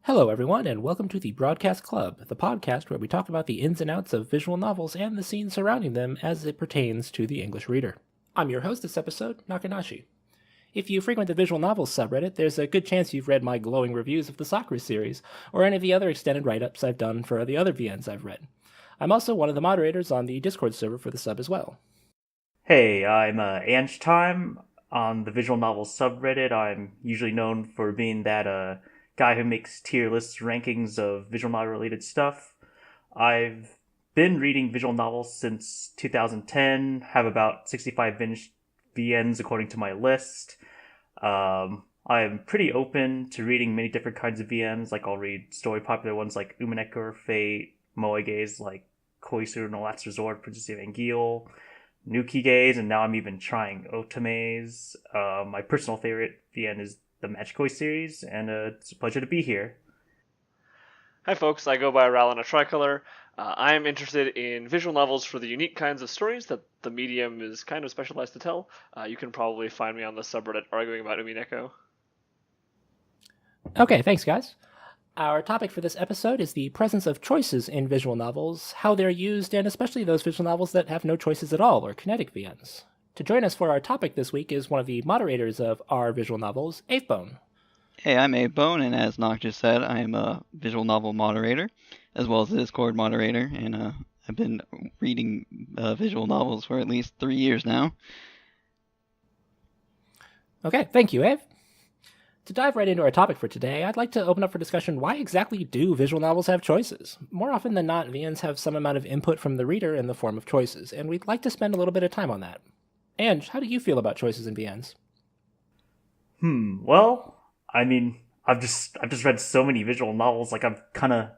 Hello, everyone, and welcome to the Broadcast Club, the podcast where we talk about the ins and outs of visual novels and the scenes surrounding them as it pertains to the English reader. I'm your host this episode, Nakanashi. If you frequent the visual novels subreddit, there's a good chance you've read my glowing reviews of the Sakura series, or any of the other extended write-ups I've done for the other VNs I've read. I'm also one of the moderators on the Discord server for the sub as well. Hey, I'm AngeTime on the visual novels subreddit. I'm usually known for being that guy who makes tier lists rankings of visual novel related stuff. I've been reading visual novels since 2010, have about 65 VNs according to my list. I'm pretty open to reading many different kinds of VNs, like I'll read story popular ones like Umineko, Fate, Moege's like Koisuru no Last Resort, Princess Evangile, Nukige's, and now I'm even trying Otome's. My personal favorite VN is the Magikoi series, and it's a pleasure to be here. Hi folks, I go by Ralana Tricolor. I am interested in visual novels for the unique kinds of stories that the medium is kind of specialized to tell. You can probably find me on the subreddit arguing about Umineko. Okay, thanks guys. Our topic for this episode is the presence of choices in visual novels, how they're used, and especially those visual novels that have no choices at all, or Kinetic VNs. To join us for our topic this week is one of the moderators of our visual novels, Avebone. Hey, I'm Avebone, and as Nock just said, I am a visual novel moderator, as well as a Discord moderator, and I've been reading visual novels for at least 3 years now. Okay, thank you, Ave. To dive right into our topic for today, I'd like to open up for discussion why exactly do visual novels have choices? More often than not, VNs have some amount of input from the reader in the form of choices, and we'd like to spend a little bit of time on that. Ange, how do you feel about choices in VNs? Well, I mean, I've just read so many visual novels, like I'm kind of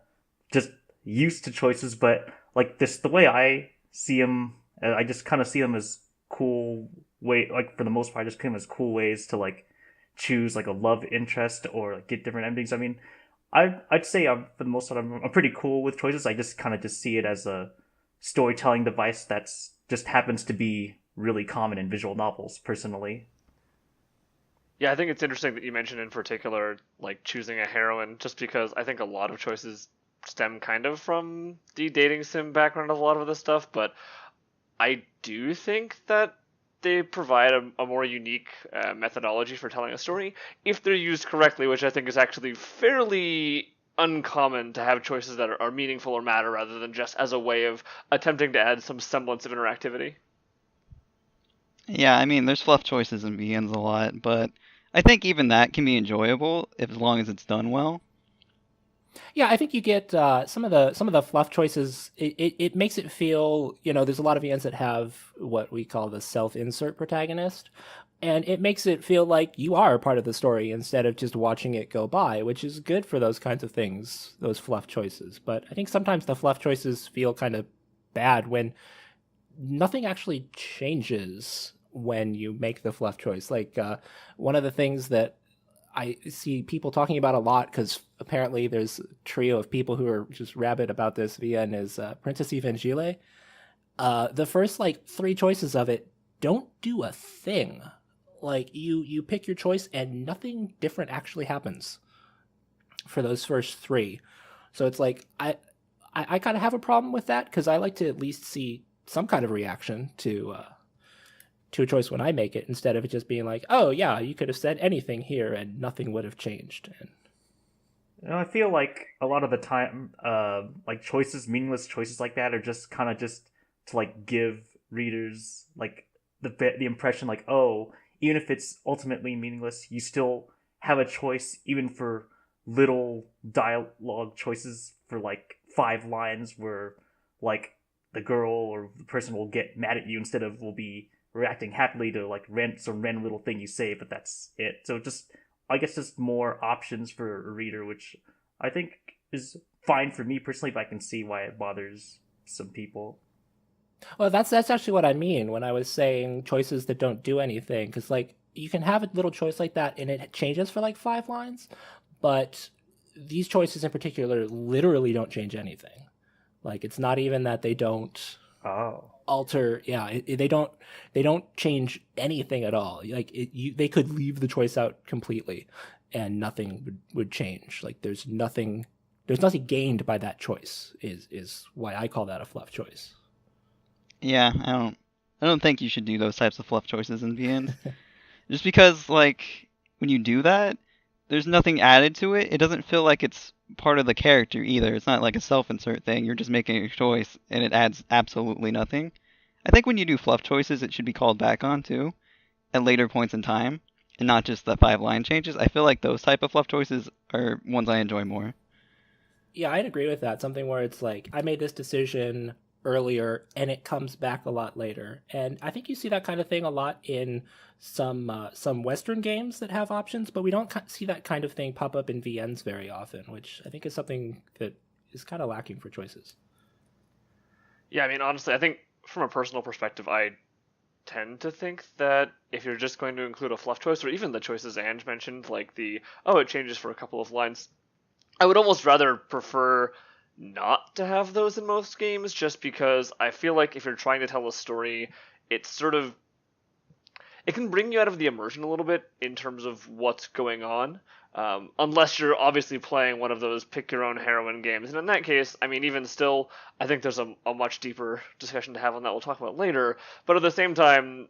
just used to choices, but like this, the way I see them, I just kind of see them as cool way, like for the most part, I just see them as cool ways to like choose like a love interest or like, get different endings. I mean, I'd say for the most part I'm pretty cool with choices. I just kind of just see it as a storytelling device that's just happens to be really common in visual novels, personally. Yeah, I think it's interesting that you mentioned in particular, like choosing a heroine, just because I think a lot of choices stem kind of from the dating sim background of a lot of this stuff, but I do think that they provide a more unique methodology for telling a story if they're used correctly, which I think is actually fairly uncommon to have choices that are meaningful or matter rather than just as a way of attempting to add some semblance of interactivity. Yeah, I mean, there's fluff choices in VNs a lot, but I think even that can be enjoyable as long as it's done well. Yeah, I think you get some of the fluff choices. It makes it feel, there's a lot of VNs that have what we call the self-insert protagonist, and it makes it feel like you are part of the story instead of just watching it go by, which is good for those kinds of things, those fluff choices. But I think sometimes the fluff choices feel kind of bad when nothing actually changes when you make the fluff choice. Like one of the things that I see people talking about a lot, because apparently there's a trio of people who are just rabid about this VN, is Princess Evangile. The first like 3 choices of it don't do a thing. Like you pick your choice and nothing different actually happens for those first 3. So it's like I kind of have a problem with that, because I like to at least see some kind of reaction to a choice when I make it, instead of it just being like, oh yeah, you could have said anything here and nothing would have changed. And I feel like a lot of the time, like meaningless choices like that are just kind of just to like give readers like the impression like, oh, even if it's ultimately meaningless, you still have a choice, even for little dialogue choices for like 5 lines where like the girl or the person will get mad at you instead of will be reacting happily to like some random little thing you say, but that's it. So just, I guess, just more options for a reader, which I think is fine for me personally, but I can see why it bothers some people. well, that's actually what I mean when I was saying choices that don't do anything, because like you can have a little choice like that and it changes for like 5 lines, but these choices in particular literally don't change anything. Like it's not even that they don't alter. Yeah, they don't change anything at all. Like they could leave the choice out completely, and nothing would change. Like there's nothing gained by that choice. Is why I call that a fluff choice. Yeah, I don't think you should do those types of fluff choices in VNs. Just because, like, when you do that, there's nothing added to it. It doesn't feel like it's part of the character either. It's not like a self-insert thing. You're just making a choice, and it adds absolutely nothing. I think when you do fluff choices, it should be called back on, too, at later points in time, and not just the 5-line changes. I feel like those type of fluff choices are ones I enjoy more. Yeah, I'd agree with that. Something where it's like, I made this decision earlier and it comes back a lot later. And I think you see that kind of thing a lot in some Western games that have options, but we don't see that kind of thing pop up in VNs very often, which I think is something that is kind of lacking for choices. Yeah, I mean, honestly, I think from a personal perspective, I tend to think that if you're just going to include a fluff choice, or even the choices Ange mentioned, like it changes for a couple of lines, I would almost rather prefer not to have those in most games, just because I feel like if you're trying to tell a story, it's sort of, it can bring you out of the immersion a little bit in terms of what's going on, unless you're obviously playing one of those pick your own heroine games. And in that case, I mean, even still, I think there's a much deeper discussion to have on that we'll talk about later. But at the same time,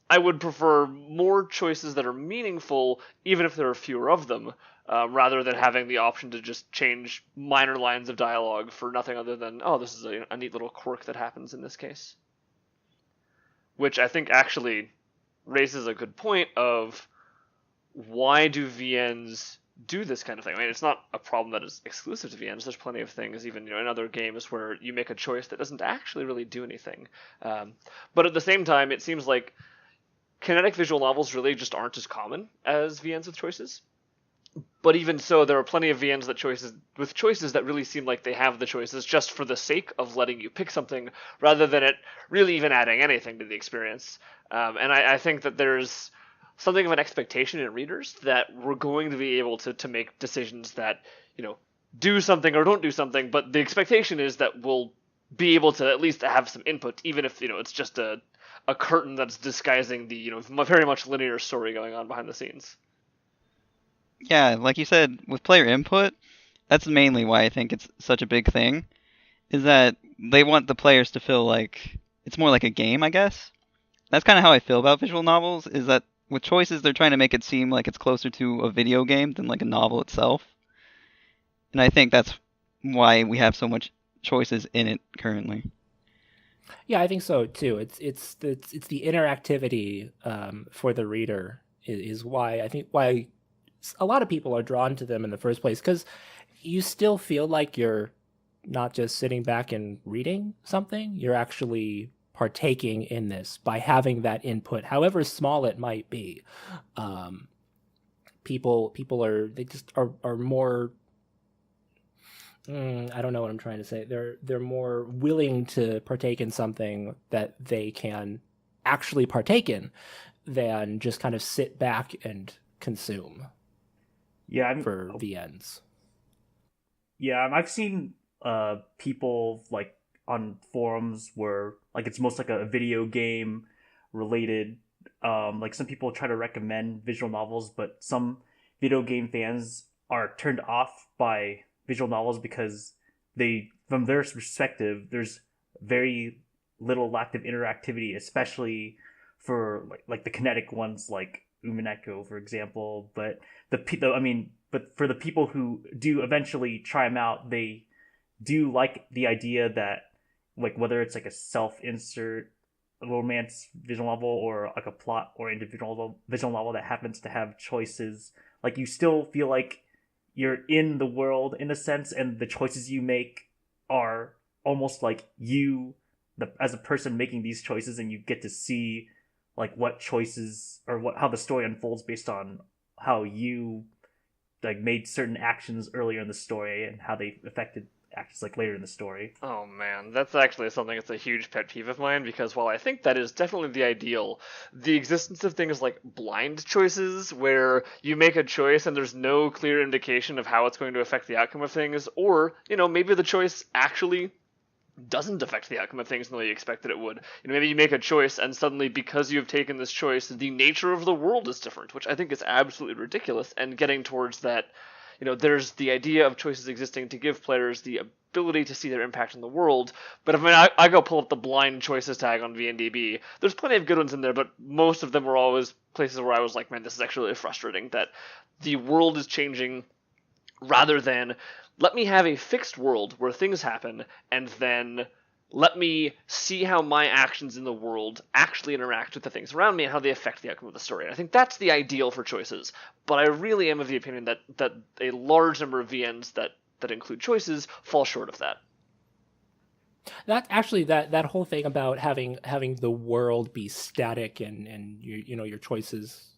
I would prefer more choices that are meaningful, even if there are fewer of them, rather than having the option to just change minor lines of dialogue for nothing other than, oh, this is a neat little quirk that happens in this case. Which I think actually raises a good point of why do VNs do this kind of thing? I mean, it's not a problem that is exclusive to VNs. There's plenty of things, even in other games, where you make a choice that doesn't actually really do anything. But at the same time, it seems like kinetic visual novels really just aren't as common as VNs with choices. But even so, there are plenty of VNs with choices that really seem like they have the choices just for the sake of letting you pick something, rather than it really even adding anything to the experience. And I think that there's something of an expectation in readers that we're going to be able to make decisions that, do something or don't do something, but the expectation is that we'll be able to at least have some input, even if, it's just a curtain that's disguising the, very much linear story going on behind the scenes. Yeah, like you said, with player input, that's mainly why I think it's such a big thing, is that they want the players to feel like it's more like a game, I guess. That's kind of how I feel about visual novels, is that with choices, they're trying to make it seem like it's closer to a video game than like a novel itself. And I think that's why we have so much choices in it currently. Yeah, I think so too. It's the interactivity for the reader is why I think why a lot of people are drawn to them in the first place, because you still feel like you're not just sitting back and reading something, you're actually partaking in this by having that input, however small it might be. People are more. I don't know what I'm trying to say. They're more willing to partake in something that they can actually partake in than just kind of sit back and consume. Yeah, for VNs. Yeah, I've seen people like on forums where like it's most like a video game related. Like some people try to recommend visual novels, but some video game fans are turned off by visual novels because from their perspective, there's very little lack of interactivity, especially for like the kinetic ones like Umineko, for example. But but for the people who do eventually try them out, they do like the idea that, like, whether it's like a self-insert romance visual novel or like a plot or individual visual novel that happens to have choices, like you still feel like you're in the world in a sense, and the choices you make are almost like as a person making these choices, and you get to see like what choices or how the story unfolds based on how you like made certain actions earlier in the story and how they affected actions like later in the story. Oh man, that's actually something that's a huge pet peeve of mine, because while I think that is definitely the ideal, the existence of things like blind choices where you make a choice and there's no clear indication of how it's going to affect the outcome of things, or, maybe the choice actually doesn't affect the outcome of things in the way you expected it would. Maybe you make a choice, and suddenly, because you have taken this choice, the nature of the world is different, which I think is absolutely ridiculous. And getting towards that, there's the idea of choices existing to give players the ability to see their impact in the world. But I go pull up the blind choices tag on VNDB, there's plenty of good ones in there, but most of them were always places where I was like, man, this is actually really frustrating that the world is changing rather than let me have a fixed world where things happen, and then let me see how my actions in the world actually interact with the things around me and how they affect the outcome of the story. And I think that's the ideal for choices. But I really am of the opinion that a large number of VNs that include choices fall short of that. That actually, that whole thing about having the world be static and your choices,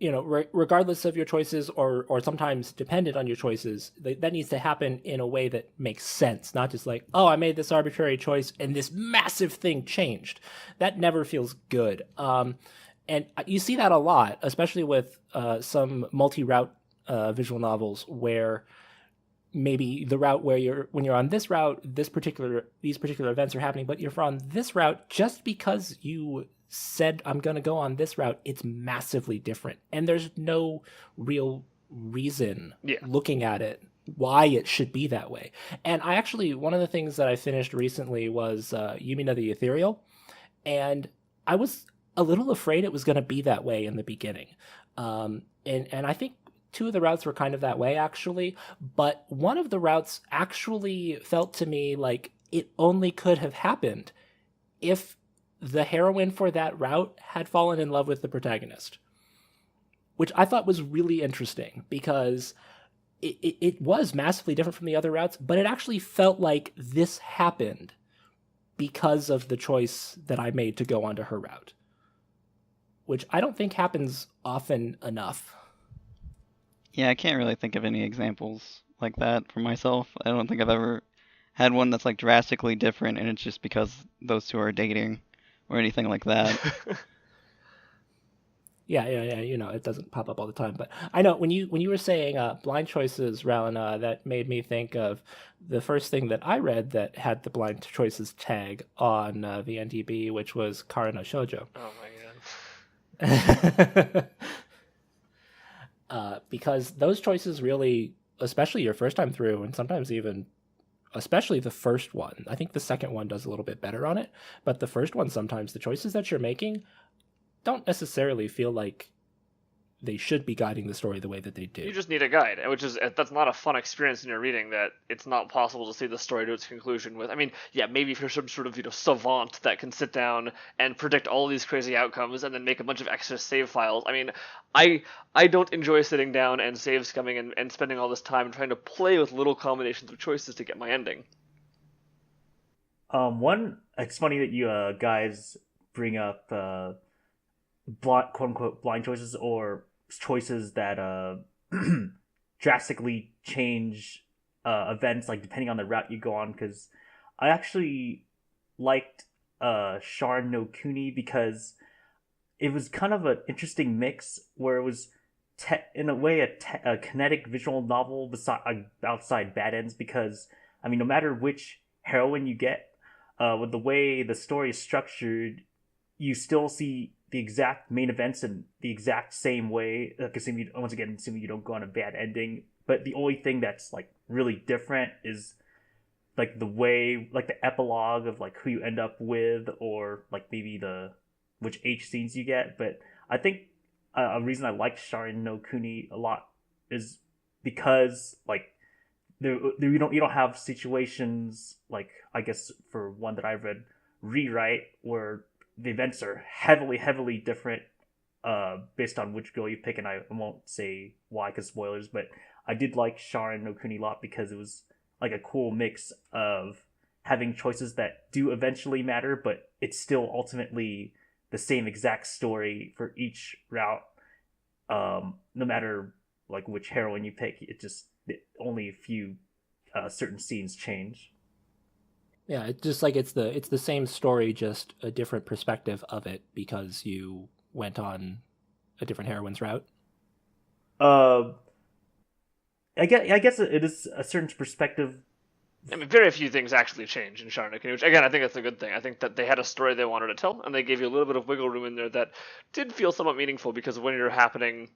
regardless of your choices or sometimes dependent on your choices, that needs to happen in a way that makes sense, not just like, oh, I made this arbitrary choice and this massive thing changed. That never feels good. And you see that a lot, especially with some multi-route visual novels where maybe the route when you're on this route, these particular events are happening, but you're on this route just because you said I'm going to go on this route, it's massively different. And there's no real reason looking at it why it should be that way. And one of the things that I finished recently was Yumina the Ethereal. And I was a little afraid it was going to be that way in the beginning. And I think two of the routes were kind of that way, actually. But one of the routes actually felt to me like it only could have happened if the heroine for that route had fallen in love with the protagonist, which I thought was really interesting because it was massively different from the other routes, but it actually felt like this happened because of the choice that I made to go onto her route, which I don't think happens often enough. Yeah, I can't really think of any examples like that for myself. I don't think I've ever had one that's like drastically different and it's just because those two are dating or anything like that. Yeah. It doesn't pop up all the time, but I know when you were saying blind choices, Ralana, that made me think of the first thing that I read that had the blind choices tag on the NDB, which was Kara no Shoujo. Oh my god. Because those choices really, especially your first time through, and sometimes even especially the first one. I think the second one does a little bit better on it, but the first one, sometimes the choices that you're making don't necessarily feel like they should be guiding the story the way that they do. You just need a guide, that's not a fun experience in your reading, that it's not possible to see the story to its conclusion with. I mean, yeah, maybe if you're some sort of savant that can sit down and predict all these crazy outcomes and then make a bunch of extra save files. I mean, I don't enjoy sitting down and save scumming and spending all this time trying to play with little combinations of choices to get my ending. It's funny that you guys bring up quote unquote blind choices or choices that drastically change events, like depending on the route you go on, because I actually liked Sharin no Kuni because it was kind of an interesting mix where it was in a way a kinetic visual novel outside bad ends, because I mean, no matter which heroine you get, with the way the story is structured, you still see the exact main events in the exact same way. Like, assuming you don't go on a bad ending, but the only thing that's like really different is like the way, like the epilogue of like who you end up with, or like maybe which H scenes you get. But I think a reason I like Sharin no Kuni a lot is because like you don't have situations like, I guess for one that I've read, Rewrite, where the events are heavily different based on which girl you pick, and I won't say why because spoilers, but I did like Sharin no Kuni a lot because it was like a cool mix of having choices that do eventually matter, but it's still ultimately the same exact story for each route, no matter like which heroine you pick. Only a few certain scenes change. Yeah, it's just like it's the same story, just a different perspective of it because you went on a different heroine's route. I guess it is a certain perspective I mean, very few things actually change in Sharingan, which again I think that's a good thing. I think that they had a story they wanted to tell, and they gave you a little bit of wiggle room in there that did feel somewhat meaningful because when you're happening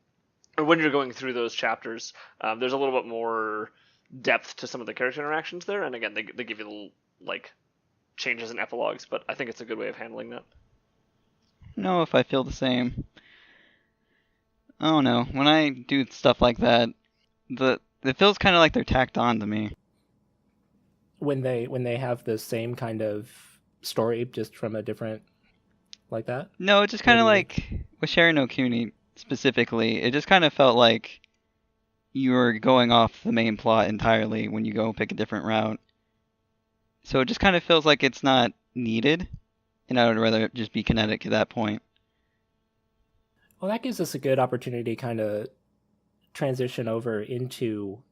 or when you're going through those chapters, there's a little bit more depth to some of the character interactions there, and again they give you little like changes and epilogues, but I think it's a good way of handling that. No, if I feel the same. I don't know. When I do stuff like that, it feels kind of like they're tacked on to me. When they have the same kind of story, just from a different like that. No, it just What kind do of you mean? like with Sharin no Kuni specifically, it just kind of felt like you were going off the main plot entirely when you go pick a different route. So it just kind of feels like it's not needed, and I would rather it just be kinetic at that point. Well, that gives us a good opportunity to kind of transition over into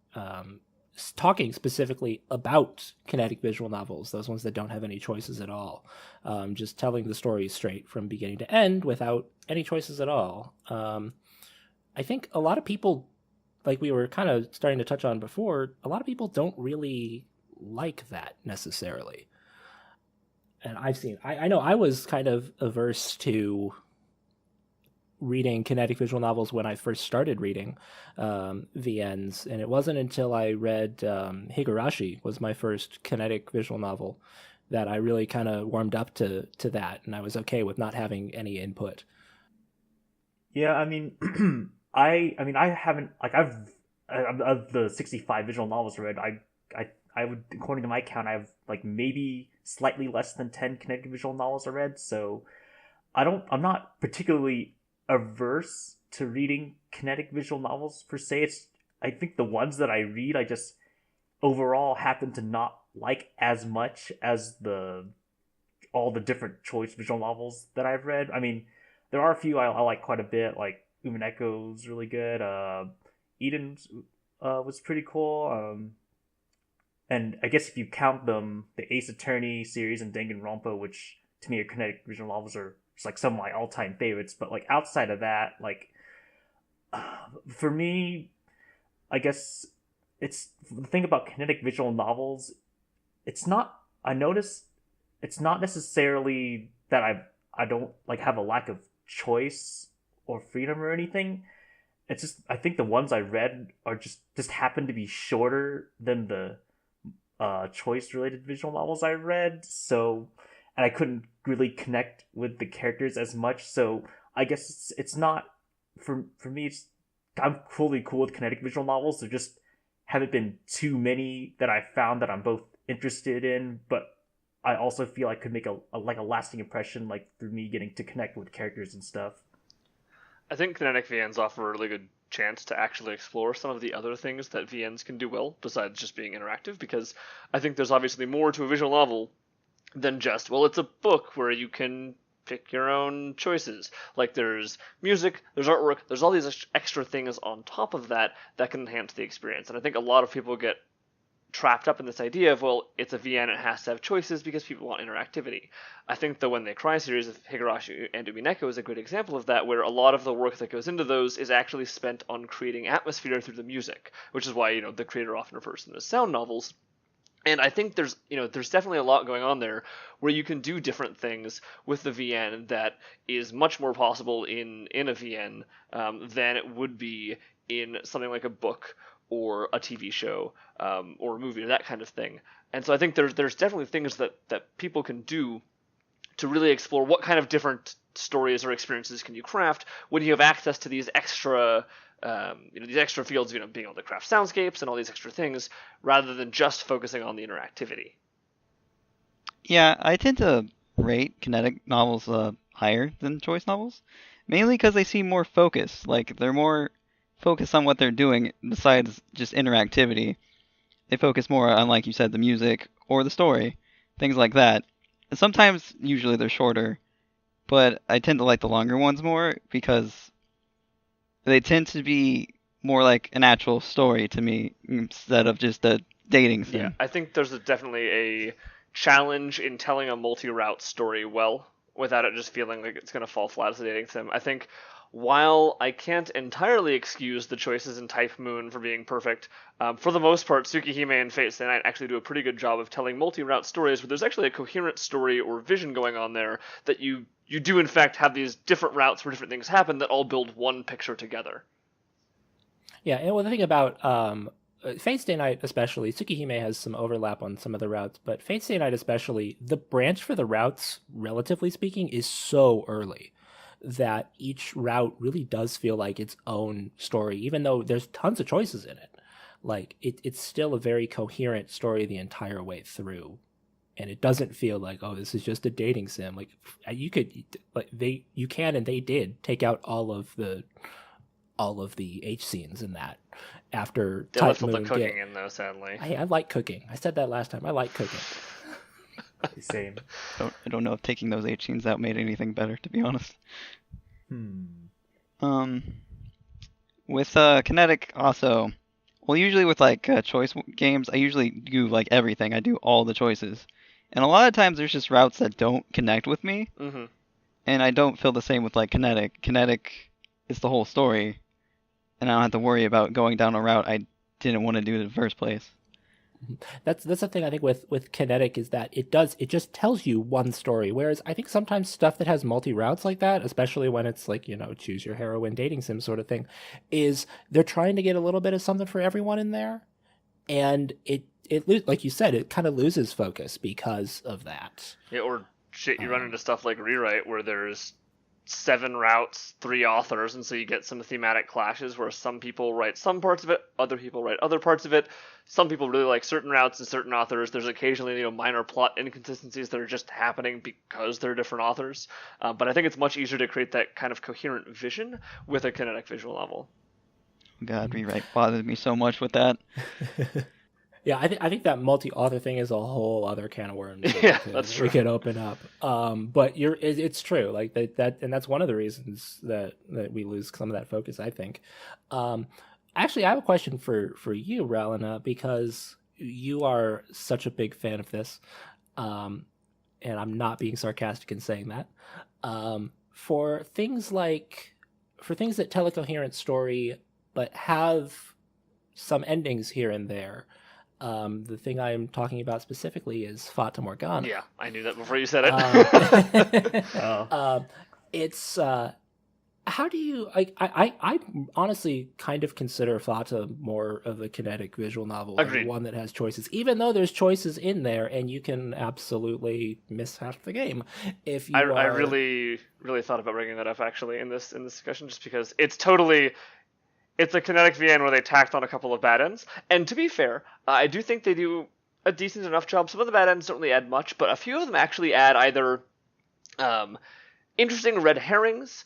talking specifically about kinetic visual novels, those ones that don't have any choices at all. Just telling the story straight from beginning to end without any choices at all. I think a lot of people, like we were kind of starting to touch on before, a lot of people don't really like that necessarily. And I know I was kind of averse to reading kinetic visual novels when I first started reading VNs, and it wasn't until I read Higurashi was my first kinetic visual novel that I really kind of warmed up to that, and I was okay with not having any input. Yeah, I mean, I haven't like I've of the 65 visual novels I read, I would, according to my count, I have like maybe slightly less than 10 kinetic visual novels I read. So I'm not particularly averse to reading kinetic visual novels per se. It's I think the ones that I read, I just overall happen to not like as much as the all the different choice visual novels that I've read. I mean, there are a few I like quite a bit. Like Umineko's really good. Eden was pretty cool. And I guess if you count them, the Ace Attorney series and Danganronpa, which to me are kinetic visual novels, are just like some of my all-time favorites. But like outside of that, like for me, I guess it's the thing about kinetic visual novels. It's not. I notice it's not necessarily that I don't like have a lack of choice or freedom or anything. It's just I think the ones I read are just happen to be shorter than the choice related visual novels I read. So and I couldn't really connect with the characters as much. So I guess it's not for me. I'm fully cool with kinetic visual novels. There just haven't been too many that I found that I'm both interested in, but I also feel I could make a like a lasting impression, like through me getting to connect with characters and stuff. I think Kinetic VNs offer a really good chance to actually explore some of the other things that VNs can do well, besides just being interactive, because I think there's obviously more to a visual novel than just, well, it's a book where you can pick your own choices. Like there's music, there's artwork, there's all these extra things on top of that that can enhance the experience. And I think a lot of people get trapped up in this idea of, well, it's a VN, it has to have choices because people want interactivity. I think the When They Cry series of Higurashi and Umineko is a great example of that, where a lot of the work that goes into those is actually spent on creating atmosphere through the music, which is why, the creator often refers to them as sound novels. And I think there's definitely a lot going on there where you can do different things with the VN that is much more possible in a VN than it would be in something like a book or a TV show or a movie or that kind of thing. And so I think there's definitely things that people can do to really explore what kind of different stories or experiences can you craft when you have access to these extra these extra fields, being able to craft soundscapes and all these extra things, rather than just focusing on the interactivity. Yeah, I tend to rate kinetic novels higher than choice novels, mainly because they seem more focused. Like they're more focused on what they're doing besides just interactivity. They focus more on, like you said, the music or the story, things like that. And sometimes, usually, they're shorter, but I tend to like the longer ones more because they tend to be more like an actual story to me instead of just a dating sim. Yeah, I think there's definitely a challenge in telling a multi-route story well without it just feeling like it's going to fall flat as a dating sim. I think while I can't entirely excuse the choices in Type Moon for being perfect, for the most part, Tsukihime and Fate Stay Night actually do a pretty good job of telling multi-route stories where there's actually a coherent story or vision going on there that you do in fact have these different routes where different things happen that all build one picture together. Yeah, and the thing about Fate Stay Night especially, Tsukihime has some overlap on some of the routes, but Fate Stay Night especially, the branch for the routes, relatively speaking, is so early that each route really does feel like its own story, even though there's tons of choices in it. Like, it's still a very coherent story the entire way through. And it doesn't feel like, oh, this is just a dating sim. Like, you can and they did take out all of the H scenes in that after They left all the cooking in, though, sadly. I like cooking. I said that last time. I like cooking. Same. I don't know if taking those H scenes out made anything better, to be honest. With Kinetic also, well, usually with like choice games, I usually do like everything. I do all the choices, and a lot of times there's just routes that don't connect with me, and I don't feel the same with like Kinetic. Kinetic is the whole story, and I don't have to worry about going down a route I didn't want to do in the first place. That's the thing I think with Kinetic is that it just tells you one story, whereas I think sometimes stuff that has multi routes like that, especially when it's like, choose your heroine dating sim sort of thing, is they're trying to get a little bit of something for everyone in there, and it like you said, it kind of loses focus because of that. Yeah, or shit, you run into stuff like Rewrite where there's 7 routes, 3 authors, and so you get some thematic clashes where some people write some parts of it, other people write other parts of it. Some people really like certain routes and certain authors. There's occasionally, minor plot inconsistencies that are just happening because they're different authors. But I think it's much easier to create that kind of coherent vision with a Kinetic visual novel. God, Rewrite bothered me so much with that. Yeah, I think that multi-author thing is a whole other can of worms. That's true. We could open up. But it's true. Like that, and that's one of the reasons that we lose some of that focus, I think. Actually, I have a question for you, Ralina, because you are such a big fan of this, and I'm not being sarcastic in saying that. For things that tell a coherent story but have some endings here and there. The thing I'm talking about specifically is Fata Morgana. Yeah, I knew that before you said it. It's how do you I honestly kind of consider Fata more of a Kinetic visual novel, Agreed. One that has choices, even though there's choices in there, and you can absolutely miss half the game if you. I really thought about bringing that up actually in this discussion, just because it's totally. It's a Kinetic VN where they tacked on a couple of bad ends. And to be fair, I do think they do a decent enough job. Some of the bad ends don't really add much, but a few of them actually add either interesting red herrings,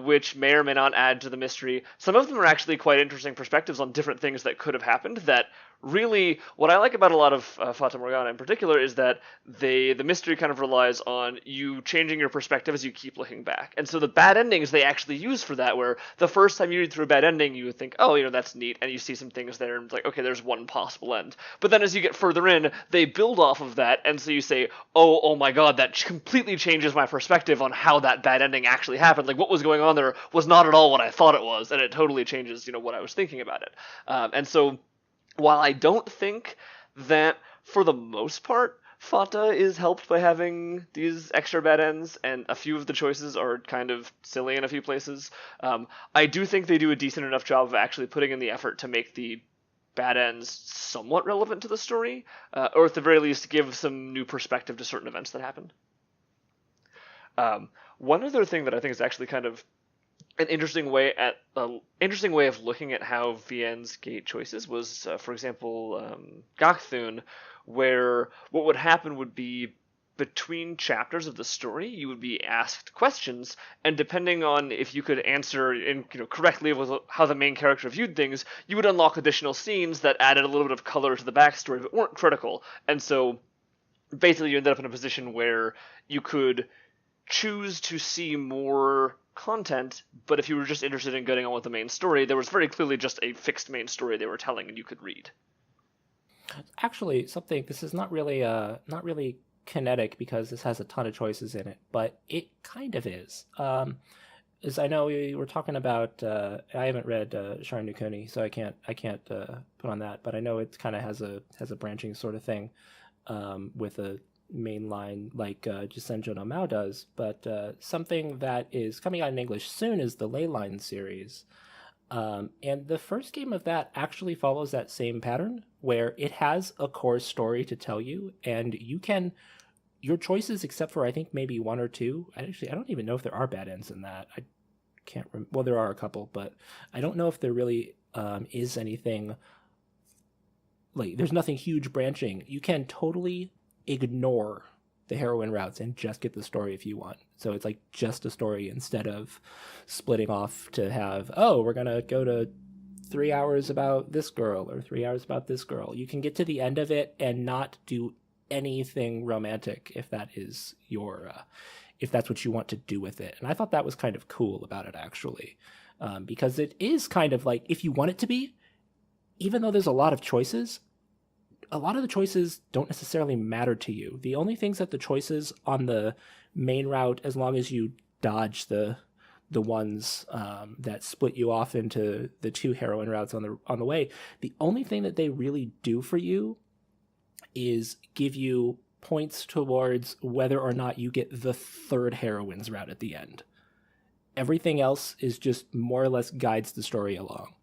which may or may not add to the mystery. Some of them are actually quite interesting perspectives on different things that could have happened that really, what I like about a lot of Fata Morgana in particular is that the mystery kind of relies on you changing your perspective as you keep looking back. And so the bad endings they actually use for that, where the first time you read through a bad ending, you would think, oh, that's neat, and you see some things there, and it's like, okay, there's one possible end. But then as you get further in, they build off of that, and so you say, oh my god, that completely changes my perspective on how that bad ending actually happened. Like, what was going on there was not at all what I thought it was, and it totally changes, what I was thinking about it. And so while I don't think that, for the most part, Fata is helped by having these extra bad ends, and a few of the choices are kind of silly in a few places, I do think they do a decent enough job of actually putting in the effort to make the bad ends somewhat relevant to the story, or at the very least give some new perspective to certain events that happen. One other thing that I think is actually kind of an interesting way of looking at how VNs gate choices was, for example, Gakthun, where what would happen would be between chapters of the story, you would be asked questions, and depending on if you could answer correctly with how the main character viewed things, you would unlock additional scenes that added a little bit of color to the backstory, but weren't critical. And so basically you ended up in a position where you could choose to see more content, but if you were just interested in getting on with the main story, there was very clearly just a fixed main story they were telling and you could read. Actually, this is not really Kinetic because this has a ton of choices in it, but it kind of is. is I know we were talking about. I haven't read Sharin no Kuni, so I can't put on that. But I know it kind of has a branching sort of thing with a main line like Jisenjo no Mao does. But something that is coming out in English soon is the Leyline series. And the first game of that actually follows that same pattern where it has a core story to tell you, and you can your choices, except for I think maybe one or two. I don't even know if there are bad ends in that. I can't remember. Well, there are a couple, but I don't know if there really is anything. Like, there's nothing huge branching. You can totally ignore the heroine routes and just get the story if you want. So it's like just a story instead of splitting off to have, oh, we're going to go to 3 hours about this girl or 3 hours about this girl. You can get to the end of it and not do anything romantic if that is your if that's what you want to do with it. And I thought that was kind of cool about it, actually, because it is kind of like, if you want it to be, even though there's a lot of choices, a lot of the choices don't necessarily matter to you. The only things that the choices on the main route, as long as you dodge the ones that split you off into the two heroine routes on the way, the only thing that they really do for you is give you points towards whether or not you get the third heroine's route at the end. Everything else is just more or less guides the story along,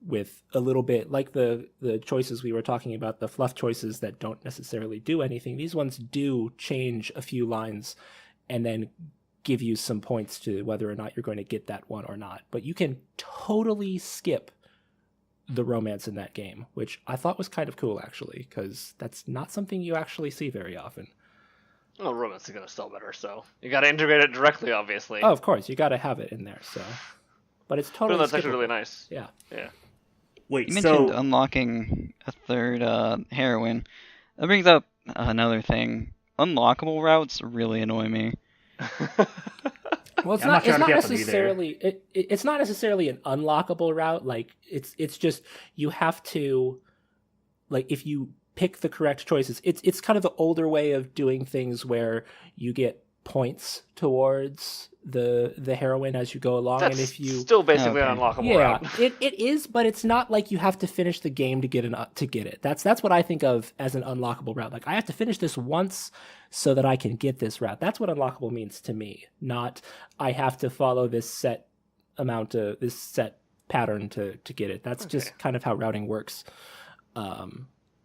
with a little bit like the choices we were talking about, the fluff choices that don't necessarily do anything. These ones do change a few lines and then give you some points to whether or not you're going to get that one or not. But you can totally skip the romance in that game, which I thought was kind of cool, actually, because that's not something you actually see very often. Well, romance is gonna sell better, so you got to integrate it directly, obviously. Oh, of course, you got to have it in there. So, but it's totally. But that's actually skippable. really nice. Yeah. Yeah. Wait, You mentioned so unlocking a third heroine. That brings up another thing. Unlockable routes really annoy me. Well, it's I'm not not. It's trying to not get them necessarily. It's not necessarily an unlockable route. Like it's just you have to, like, if you pick the correct choices. It's kind of the older way of doing things where you get points towards the heroine as you go along, That's and if you still basically Okay. an unlockable yeah, route. it is, but it's not like you have to finish the game to get it. That's what I think of as an unlockable route. Like, I have to finish this once so that I can get this route. That's what unlockable means to me. Not I have to follow this set pattern to get it. That's just kind of how routing works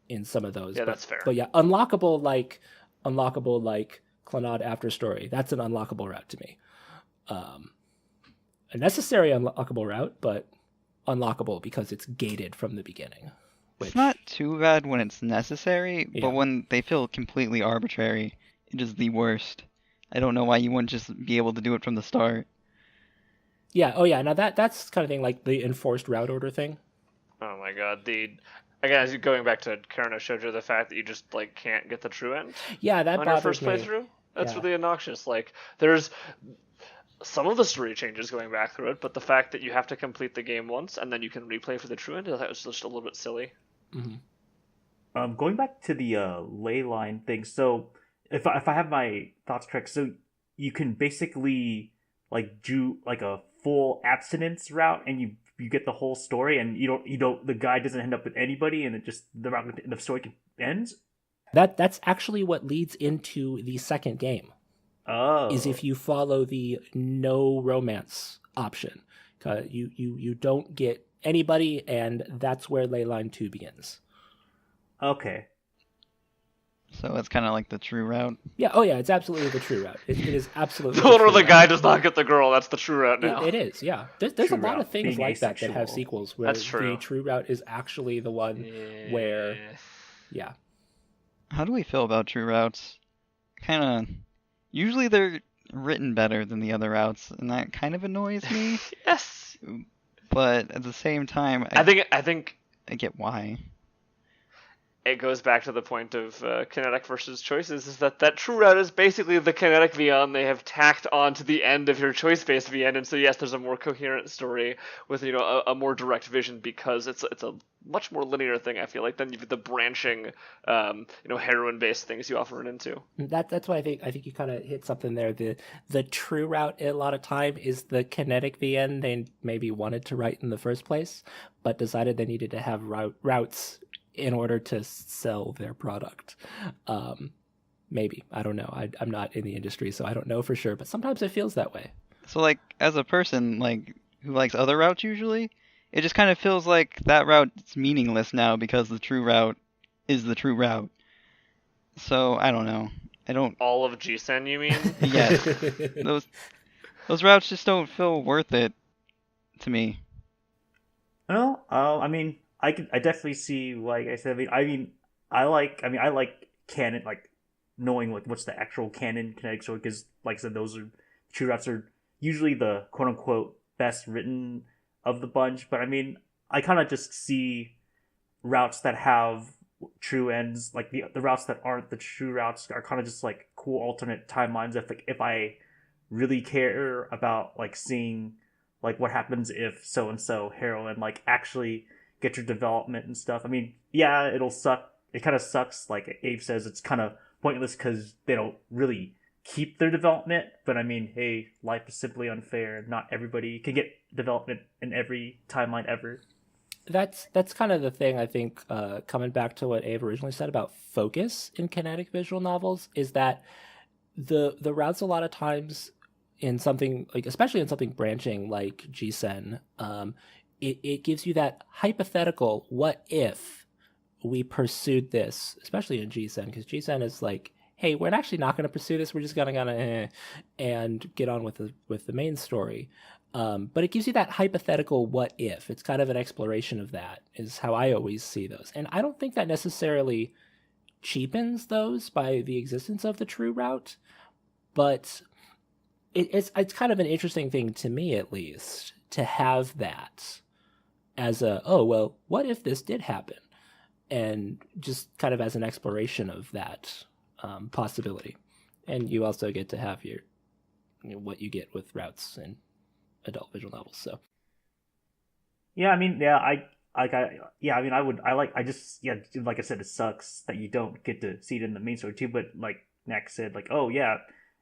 in some of those. Yeah, that's fair. But yeah, unlockable like Clannad After Story. That's an unlockable route to me. A necessary unlockable route, but unlockable because it's gated from the beginning. It's not too bad when it's necessary, Yeah. but when they feel completely arbitrary, it is the worst. I don't know why you wouldn't just be able to do it from the start. Yeah. Oh, yeah. Now that's kind of thing like the enforced route order thing. Oh my god, again, as you going back to Karen Shoujo, the fact that you just like can't get the true end Yeah, that on your bothers first me. playthrough, that's Yeah. really obnoxious. Like, there's some of the story changes going back through it, but the fact that you have to complete the game once and then you can replay for the true end, I thought was just a little bit silly. Mm-hmm. going back to the ley line thing. So if I have my thoughts correct, so you can basically like do like a full abstinence route, and you get the whole story, and you don't the guy doesn't end up with anybody, and it just the story ends. That's actually what leads into the second game. Oh, Is if you follow the no romance option. You don't get anybody, and that's where Leyline 2 begins. okay. So it's kind of like the true route. Yeah, oh yeah, it's absolutely the true route. It is absolutely The one true where the route. guy does not get the girl, that's the true route now. It is, yeah. There's True a lot route of things being like that have asexual. sequels where That's true. the true route is actually the one where, yeah. How do we feel about true routes? Kind of. Usually they're written better than the other routes, and that kind of annoys me. Yes. But at the same time, I think I get why. it goes back to the point of kinetic versus choices, is that true route is basically the kinetic VN they have tacked on to the end of your choice-based VN, and so yes, there's a more coherent story with a more direct vision because it's a much more linear thing, I feel like, than the branching heroine-based things you often run into. That's why I think you kind of hit something there. The true route a lot of time is the kinetic VN they maybe wanted to write in the first place, but decided they needed to have routes in order to sell their product. Maybe. I don't know. I'm not in the industry, so I don't know for sure, but sometimes it feels that way. So like as a person like who likes other routes usually, it just kind of feels like that route's meaningless now because the true route is the true route. So I don't know. I don't. All of G-Sen, you mean? Yes. Those routes just don't feel worth it to me. Well, I mean, I definitely see. Like I said, I like canon, like knowing like what's the actual canon kinetic story, because like I said, those are true routes are usually the quote unquote best written of the bunch. But I mean, I kind of just see routes that have true ends, like the routes that aren't the true routes are kind of just like cool alternate timelines. If I really care about like seeing like what happens if so and so heroine like actually get your development and stuff. I mean, yeah, it'll suck. It kind of sucks. Like Abe says, it's kind of pointless because they don't really keep their development. But I mean, hey, life is simply unfair. Not everybody can get development in every timeline ever. That's kind of the thing, I think, coming back to what Abe originally said about focus in kinetic visual novels, is that the routes a lot of times in something like, especially in something branching like G-Sen, it gives you that hypothetical what if we pursued this, especially in G-Sen, because G-Sen is like, hey, we're actually not going to pursue this, we're just gonna and get on with the main story. But it gives you that hypothetical what if. It's kind of an exploration of that, is how I always see those. And I don't think that necessarily cheapens those by the existence of the true route, but it's kind of an interesting thing to me, at least, to have that as oh, well, what if this did happen? And just kind of as an exploration of that possibility. And you also get to have your what you get with routes and adult visual novels. So yeah, I mean, yeah, I mean, like I said, it sucks that you don't get to see it in the main story too. But like Nick said, like, oh yeah,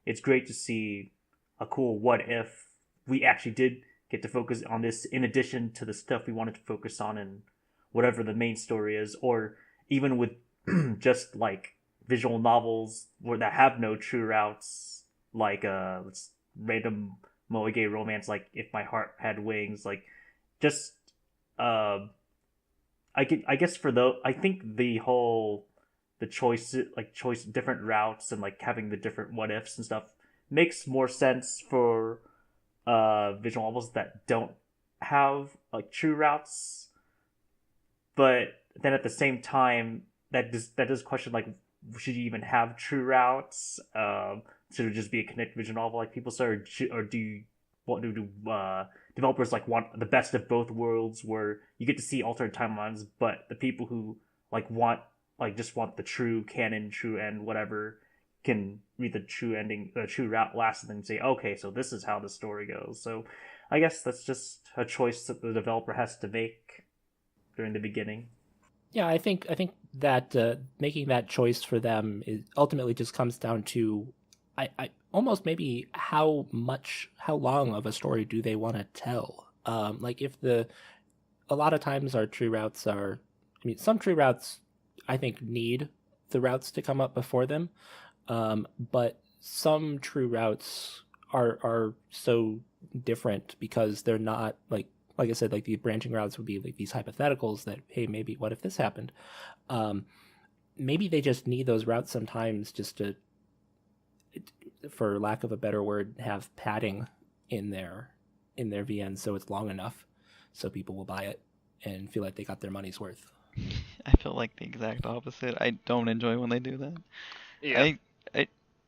it's great to see a cool what if we actually did get to focus on this in addition to the stuff we wanted to focus on in whatever the main story is, or even with just like visual novels that have no true routes, like random moe romance, like If My Heart Had Wings, like just I guess I think the choice different routes and like having the different what ifs and stuff makes more sense for visual novels that don't have like true routes. But then at the same time, that does question like, should you even have true routes? Should it just be a connected visual novel like people say, or do developers like want the best of both worlds, where you get to see alternate timelines, but the people who just want the true canon, true end, whatever, can read the true ending, the true route last, and then say, okay, so this is how the story goes. So I guess that's just a choice that the developer has to make during the beginning. yeah, I think that making that choice for them ultimately just comes down to I almost maybe how long of a story do they want to tell. Like if a lot of times our true routes are, I mean, some true routes I think need the routes to come up before them, but some true routes are so different because they're not like I said, like the branching routes would be like these hypotheticals that, hey, maybe what if this happened? Maybe they just need those routes sometimes just to, for lack of a better word, have padding in their VN so it's long enough so people will buy it and feel like they got their money's worth. I feel like the exact opposite. I don't enjoy when they do that. Yeah.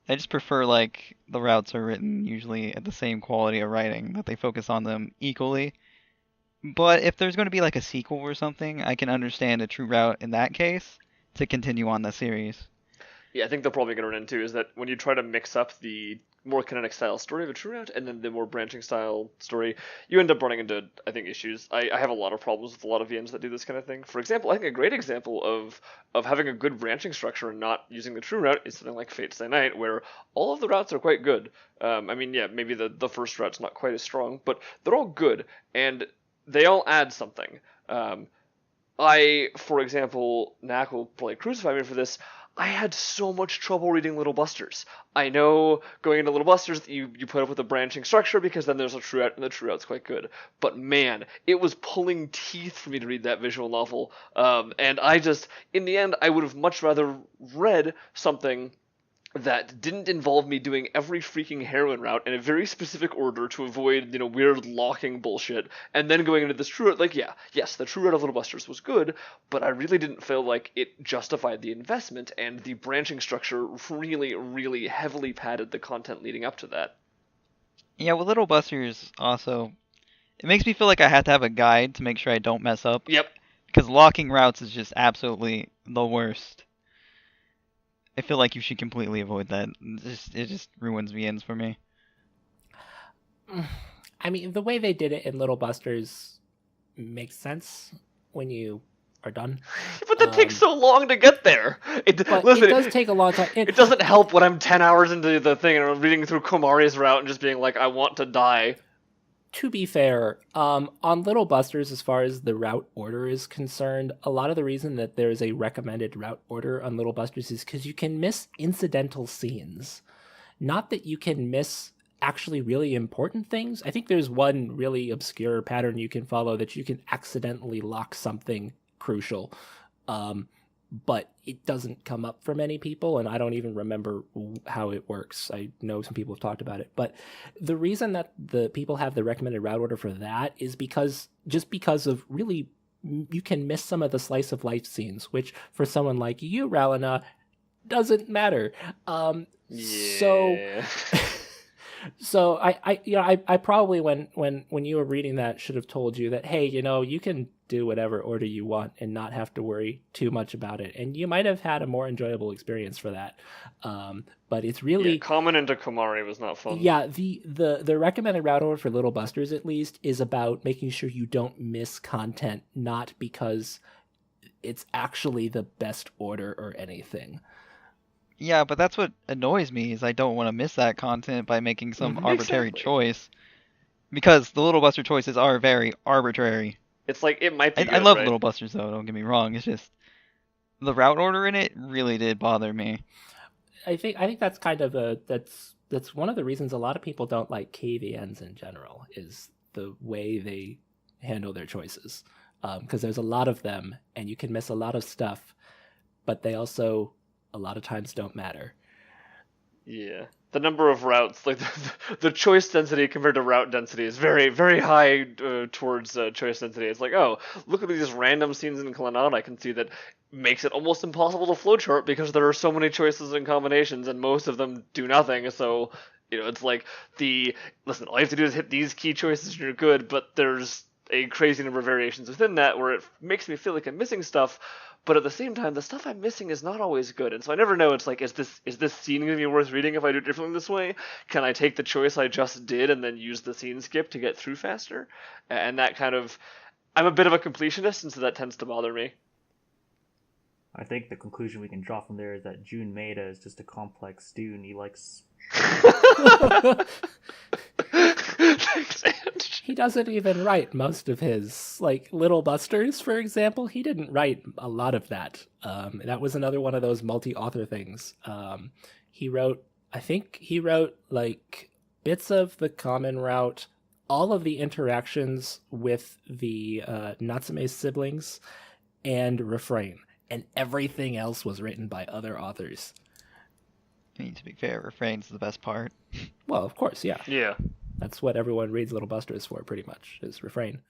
I just prefer like the routes are written usually at the same quality of writing, that they focus on them equally. But if there's going to be like a sequel or something, I can understand a true route in that case. to continue on the series. Yeah, I think they're probably going to run into is that when you try to mix up the more kinetic style story of a true route and then the more branching style story, you end up running into, I think, issues. I have a lot of problems with a lot of VNs that do this kind of thing. For example, I think a great example of having a good branching structure and not using the true route is something like Fate Stay Night, where all of the routes are quite good. I mean, yeah, maybe the first route's not quite as strong, but they're all good, and they all add something. For example, Knack will probably crucify me for this. I had so much trouble reading Little Busters. I know going into Little Busters, you put up with a branching structure because then there's a true out, and the true out's quite good. But man, it was pulling teeth for me to read that visual novel. And I just, in the end, I would have much rather read something that didn't involve me doing every freaking heroine route in a very specific order to avoid, weird locking bullshit, and then going into this true route. Like, yeah, yes, the true route of Little Busters was good, but I really didn't feel like it justified the investment, and the branching structure really, really heavily padded the content leading up to that. Yeah, with Little Busters also, it makes me feel like I have to have a guide to make sure I don't mess up. Yep. Because locking routes is just absolutely the worst. I feel like you should completely avoid that. It just ruins VNs for me. I mean, the way they did it in Little Busters makes sense when you are done. But that takes so long to get there. Listen, it does take a long time. It doesn't help when I'm 10 hours into the thing and I'm reading through Komari's route and just being like, I want to die. To be fair, on Little Busters, as far as the route order is concerned, a lot of the reason that there is a recommended route order on Little Busters is because you can miss incidental scenes. Not that you can miss actually really important things. I think there's one really obscure pattern you can follow that you can accidentally lock something crucial. But it doesn't come up for many people, and I don't even remember how it works. I know some people have talked about it. But the reason that the people have the recommended route order for that is because of really, you can miss some of the slice of life scenes, which for someone like you, Ralina, doesn't matter. Yeah. So I probably when you were reading that should have told you that, hey, you can do whatever order you want and not have to worry too much about it, and you might have had a more enjoyable experience for that. But it's really common into Komari was not fun. Yeah, the recommended route order for Little Busters at least is about making sure you don't miss content, not because it's actually the best order or anything. Yeah, but that's what annoys me is I don't want to miss that content by making some arbitrary choice. Because the Little Buster choices are very arbitrary. It's like, it might be good, I love right? Little Busters though, don't get me wrong. It's just the route order in it really did bother me. I think that's kind of that's one of the reasons a lot of people don't like KVNs in general, is the way they handle their choices. Because there's a lot of them and you can miss a lot of stuff, but they also a lot of times don't matter. Yeah. The number of routes, like the choice density compared to route density is very, very high towards choice density. It's like, oh, look at these random scenes in Clannad. I can see that makes it almost impossible to flowchart because there are so many choices and combinations and most of them do nothing. So, it's like listen, all you have to do is hit these key choices and you're good, but there's a crazy number of variations within that where it makes me feel like I'm missing stuff. But at the same time, the stuff I'm missing is not always good, and so I never know. It's like, is this scene going to be worth reading if I do it differently this way? Can I take the choice I just did and then use the scene skip to get through faster? And that kind of, I'm a bit of a completionist, and so that tends to bother me. I think the conclusion we can draw from there is that Jun Maeda is just a complex dude, and he likes. He doesn't even write most of his, like, Little Busters, for example. He didn't write a lot of that. That was another one of those multi-author things. He wrote, like, bits of the common route, all of the interactions with the Natsume siblings, and Refrain. And everything else was written by other authors. I mean, to be fair, Refrain's the best part. Well, of course, yeah. Yeah. That's what everyone reads Little Busters for, pretty much, is Refrain.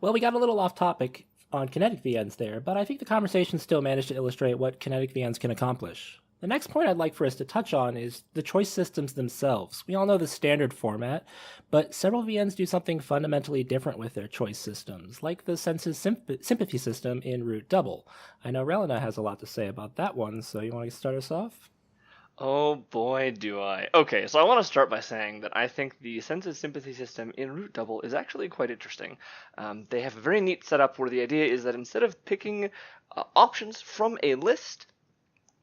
Well, we got a little off topic on Kinetic VNs there, but I think the conversation still managed to illustrate what Kinetic VNs can accomplish. The next point I'd like for us to touch on is the choice systems themselves. We all know the standard format, but several VNs do something fundamentally different with their choice systems, like the senses sympathy system in Root Double. I know Relina has a lot to say about that one, so you want to start us off? Oh boy, do I. Okay, so I want to start by saying that I think the senses sympathy system in Root Double is actually quite interesting. They have a very neat setup where the idea is that instead of picking options from a list,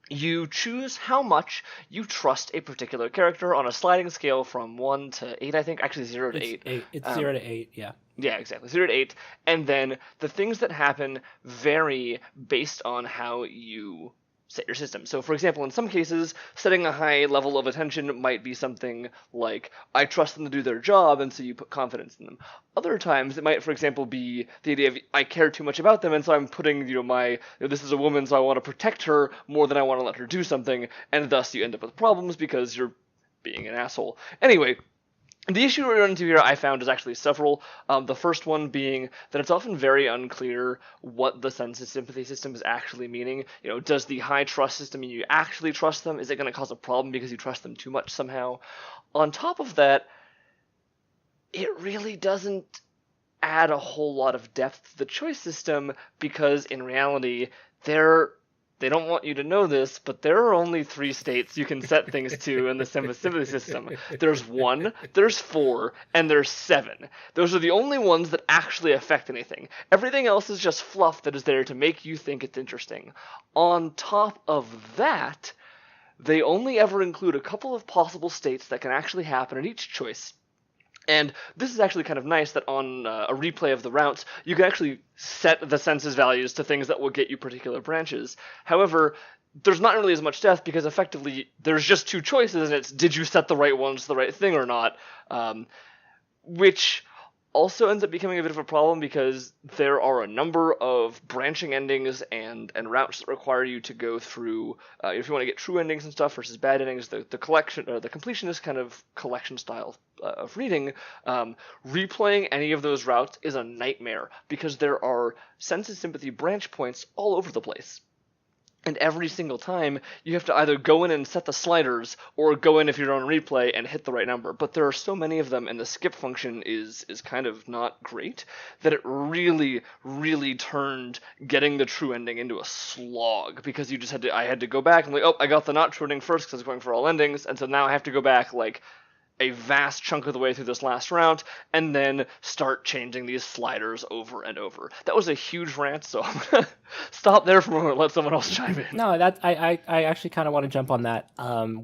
you choose how much you trust a particular character on a sliding scale from 1 to 8, I think. Actually, 0 to 8. It's 0 to 8, yeah. Yeah, exactly. 0 to 8. And then the things that happen vary based on how you set your system. So, for example, in some cases, setting a high level of attention might be something like, I trust them to do their job, and so you put confidence in them. Other times, it might, for example, be the idea of, I care too much about them, and so I'm putting, this is a woman, so I want to protect her more than I want to let her do something, and thus you end up with problems because you're being an asshole. Anyway, the issue we run into here, I found, is actually several. The first one being that it's often very unclear what the senses sympathy system is actually meaning. Does the high trust system mean you actually trust them? Is it going to cause a problem because you trust them too much somehow? On top of that, it really doesn't add a whole lot of depth to the choice system because, in reality, they don't want you to know this, but there are only 3 states you can set things to in the sympathy system. There's 1, there's 4, and there's 7. Those are the only ones that actually affect anything. Everything else is just fluff that is there to make you think it's interesting. On top of that, they only ever include a couple of possible states that can actually happen at each choice. And this is actually kind of nice that on a replay of the routes, you can actually set the senses values to things that will get you particular branches. However, there's not really as much depth because effectively there's just 2 choices, and it's did you set the right ones to the right thing or not, which also ends up becoming a bit of a problem because there are a number of branching endings and routes that require you to go through, if you want to get true endings and stuff versus bad endings, the collection, or the completionist kind of collection style of reading, replaying any of those routes is a nightmare because there are senses sympathy branch points all over the place. And every single time, you have to either go in and set the sliders, or go in if you're on replay and hit the right number. But there are so many of them, and the skip function is kind of not great, that it really, really turned getting the true ending into a slog. Because I had to go back and I got the not true ending first because I was going for all endings, and so now I have to go back, a vast chunk of the way through this last round, and then start changing these sliders over and over. That was a huge rant, so I'm going to stop there for a moment and let someone else chime in. No, I actually kind of want to jump on that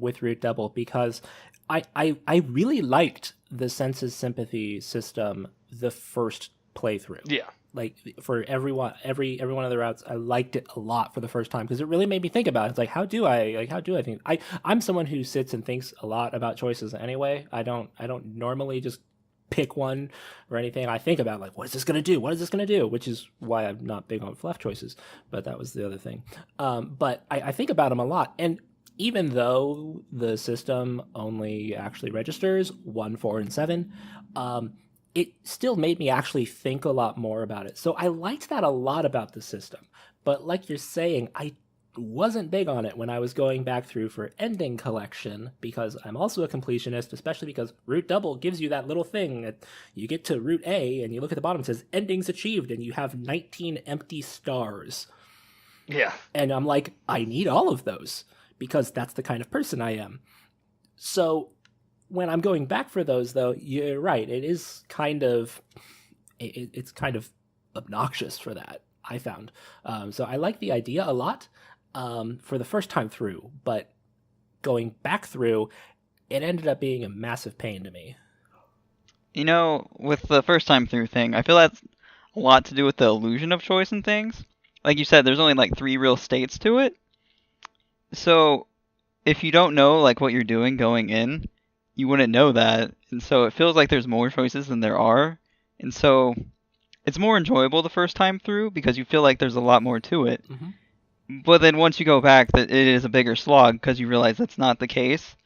with Root Double because I really liked the senses sympathy system the first playthrough. Yeah. For every one of the routes, I liked it a lot for the first time because it really made me think about it. It's like, how do I think? I'm someone who sits and thinks a lot about choices anyway. I don't normally just pick one or anything. I think about what is this gonna do? What is this gonna do? Which is why I'm not big on fluff choices. But that was the other thing. But I think about them a lot, and even though the system only actually registers 1, 4, and 7, it still made me actually think a lot more about it. So I liked that a lot about the system. But like you're saying, I wasn't big on it when I was going back through for ending collection because I'm also a completionist, especially because Root Double gives you that little thing that you get to Route A and you look at the bottom, it says endings achieved, and you have 19 empty stars. Yeah. And I'm like, I need all of those because that's the kind of person I am. So when I'm going back for those, though, you're right. It is it's kind of obnoxious for that, I found. So I like the idea a lot for the first time through, but going back through, it ended up being a massive pain to me. With the first time through thing, I feel that's a lot to do with the illusion of choice and things. Like you said, there's only 3 real states to it. So if you don't know what you're doing going in, you wouldn't know that, and so it feels like there's more choices than there are, and so it's more enjoyable the first time through because you feel like there's a lot more to it. Mm-hmm. But then once you go back, that it is a bigger slog because you realize that's not the case.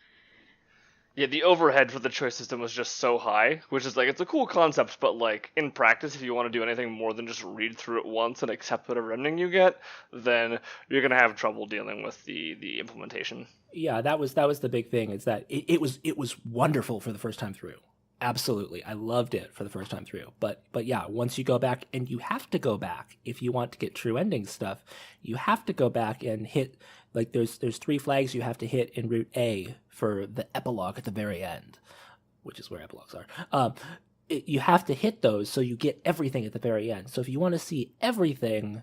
Yeah, the overhead for the choice system was just so high, which is like, it's a cool concept, but like in practice, if you want to do anything more than just read through it once and accept whatever ending you get, then you're gonna have trouble dealing with the implementation. Yeah, that was the big thing. Is that it was wonderful for the first time through. Absolutely, I loved it for the first time through. But yeah, once you go back, and you have to go back if you want to get true ending stuff, you have to go back and hit, like, there's 3 flags you have to hit in Route A for the epilogue at the very end, which is where epilogues are. You have to hit those so you get everything at the very end. So if you want to see everything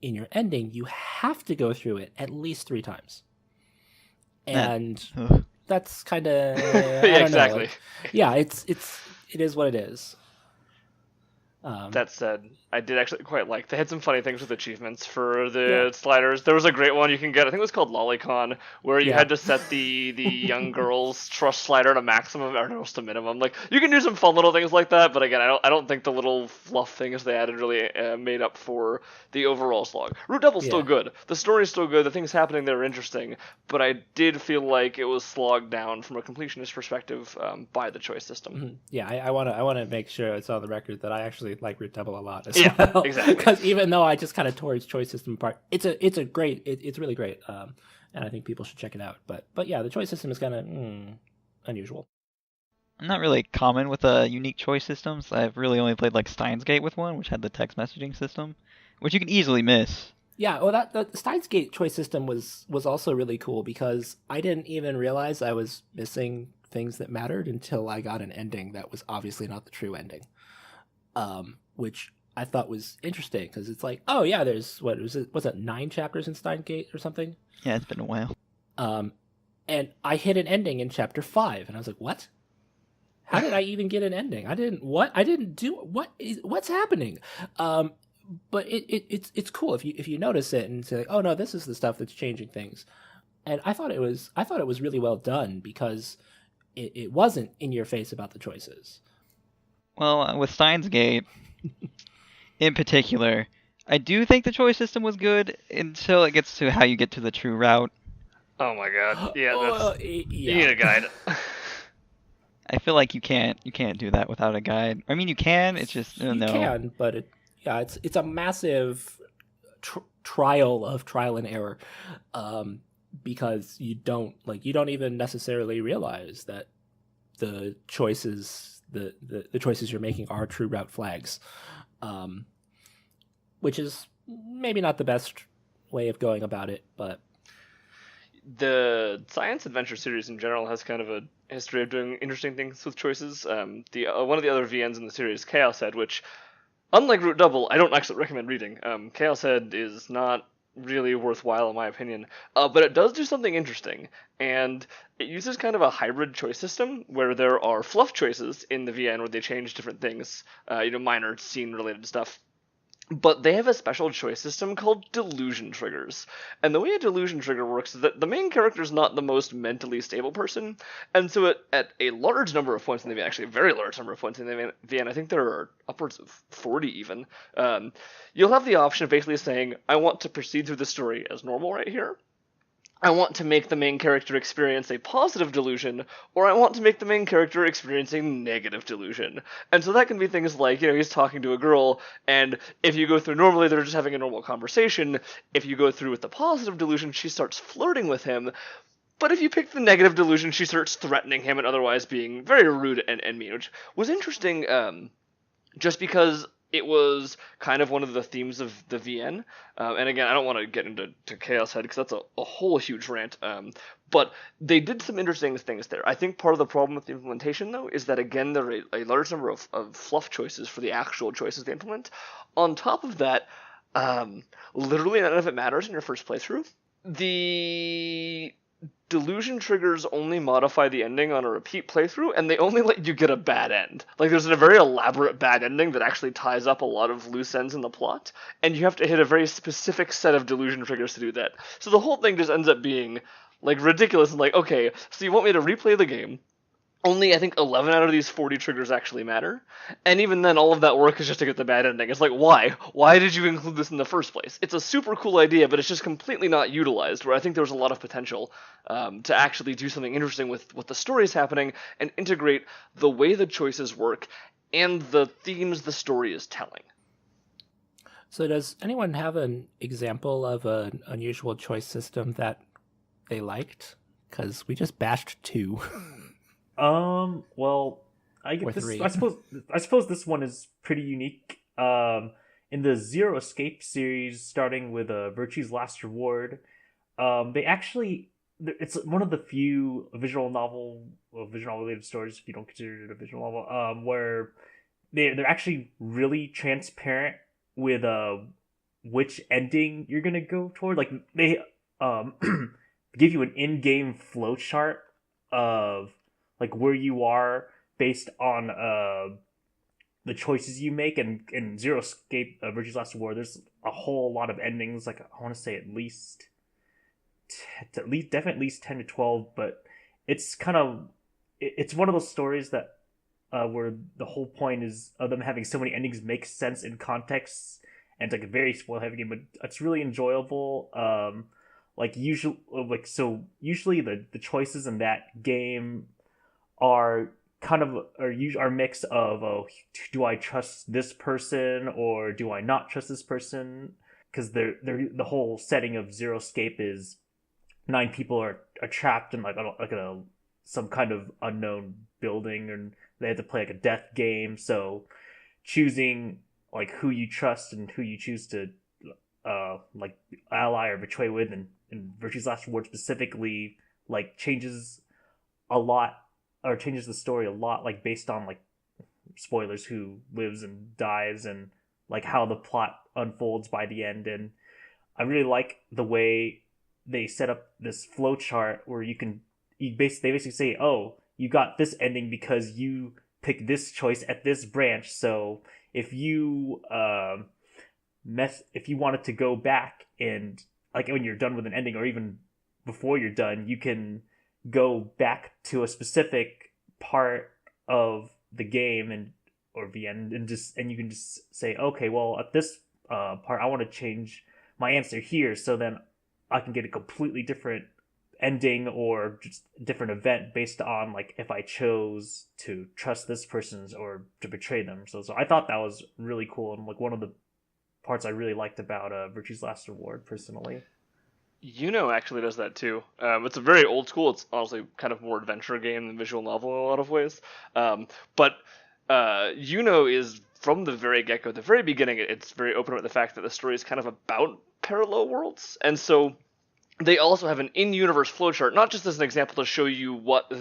in your ending, you have to go through it at least 3 times. And that's kind of Yeah, exactly. Yeah, it is what it is. That said, I did actually quite like. They had some funny things with achievements for the sliders. There was a great one you can get. I think it was called Lolicon, where you had to set the young girl's trust slider to maximum or almost to minimum. Like, you can do some fun little things like that, but again, I don't think the little fluff things they added really made up for the overall slog. Root Double's still good. The story's still good. The things happening there are interesting, but I did feel like it was slogged down from a completionist perspective by the choice system. Mm-hmm. Yeah, I want to make sure it's on the record that I actually like Root Double a lot as Yeah, well. exactly. Because even though I just kind of tore its choice system apart, it's really great, and I think people should check it out. But yeah, the choice system is kind of unusual. I'm not really common with unique choice systems. I've really only played like Steins Gate with one, which had the text messaging system, which you can easily miss. Yeah, well, the Steins Gate choice system was also really cool because I didn't even realize I was missing things that mattered until I got an ending that was obviously not the true ending, which I thought was interesting because it's like, oh yeah, there's was it 9 chapters in Steins Gate or something? Yeah, it's been a while. And I hit an ending in chapter 5, and I was like, what? How did I even get an ending? I didn't do what's happening? But it's cool if you notice it and say, oh no, this is the stuff that's changing things. And I thought it was really well done because it wasn't in your face about the choices. Well, with Steins Gate, in particular, I do think the choice system was good until it gets to how you get to the true route. Oh my god! Yeah, you yeah. need a guide. I feel like you can't do that without a guide. I mean, you can. It's just you can, but it's a massive trial and error, because you don't even necessarily realize that the choices the choices you're making are true route flags, which is maybe not the best way of going about it, but the science adventure series in general has kind of a history of doing interesting things with choices. The one of the other VNs in the series, Chaos Head, which, unlike Root Double, I don't actually recommend reading. Chaos Head is not really worthwhile in my opinion, but it does do something interesting, and it uses kind of a hybrid choice system where there are fluff choices in the VN where they change different things, minor scene related stuff. But they have a special choice system called delusion triggers. And the way a delusion trigger works is that the main character is not the most mentally stable person. And so at a large number of points in the VN, actually a very large number of points in the VN, I think there are upwards of 40 even, you'll have the option of basically saying, I want to proceed through the story as normal right here. I want to make the main character experience a positive delusion, or I want to make the main character experience a negative delusion. And so that can be things like, he's talking to a girl, and if you go through normally, they're just having a normal conversation. If you go through with the positive delusion, she starts flirting with him. But if you pick the negative delusion, she starts threatening him and otherwise being very rude and mean, which was interesting, just because it was kind of one of the themes of the VN. And again, I don't want to get into Chaos Head because that's a whole huge rant. But they did some interesting things there. I think part of the problem with the implementation, though, is that, again, there are a large number of fluff choices for the actual choices they implement. On top of that, literally none of it matters in your first playthrough. The delusion triggers only modify the ending on a repeat playthrough, and they only let you get a bad end. Like, there's a very elaborate bad ending that actually ties up a lot of loose ends in the plot, and you have to hit a very specific set of delusion triggers to do that. So the whole thing just ends up being, ridiculous and okay, so you want me to replay the game, only I think 11 out of these 40 triggers actually matter. And even then, all of that work is just to get the bad ending. It's like, why? Why did you include this in the first place? It's a super cool idea, but it's just completely not utilized, where I think there's a lot of potential to actually do something interesting with what the story is happening and integrate the way the choices work and the themes the story is telling. So does anyone have an example of an unusual choice system that they liked? Because we just bashed 2. Well, I Or get this. 3. I suppose this one is pretty unique. In the Zero Escape series, starting with Virtue's Last Reward, they actually it's one of the few visual novel related stories, if you don't consider it a visual novel, where they're actually really transparent with which ending you're gonna go toward. Like they give you an in-game flowchart of like where you are based on the choices you make. And in Zero Escape, Virtue's Last War, there's a whole lot of endings. Like I want to say at least definitely at least 10 to 12, but it's kind of it's one of those stories that where the whole point is of them having so many endings makes sense in context, and it's like a very spoil heavy game, but it's really enjoyable. Usually the choices in that game are kind of are a mix of, oh, do I trust this person or do I not trust this person? Because the whole setting of Zero Escape is 9 people are trapped in some kind of unknown building, and they have to play like a death game. So choosing like who you trust and who you choose to like ally or betray with, and Virtue's Last Reward specifically, like changes a lot, or changes the story a lot, like based on like spoilers, who lives and dies and like how the plot unfolds by the end. And I really like the way they set up this flowchart where they basically say, oh, you got this ending because you picked this choice at this branch. So if you if you wanted to go back and like when you're done with an ending, or even before you're done, you can go back to a specific part of the game or the end, and you can just say, okay, well at this part I want to change my answer here, so then I can get a completely different ending or just a different event based on like if I chose to trust this person or to betray them. So I thought that was really cool, and like one of the parts I really liked about Virtue's Last Reward personally. Actually does that too. It's a very old school. It's honestly kind of more adventure game than visual novel in a lot of ways. But is from the very get-go, the very beginning, it's very open about the fact that the story is kind of about parallel worlds, and so they also have an in-universe flowchart, not just as an example to show you what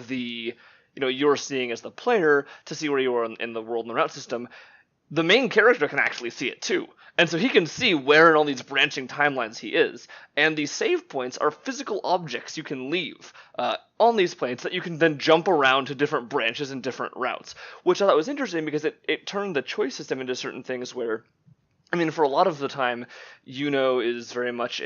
you're seeing as the player to see where you are in the world and the route system. The main character can actually see it too. And so he can see where in all these branching timelines he is. And these save points are physical objects you can leave on these planes that you can then jump around to different branches and different routes, which I thought was interesting because it turned the choice system into certain things where, for a lot of the time, is very much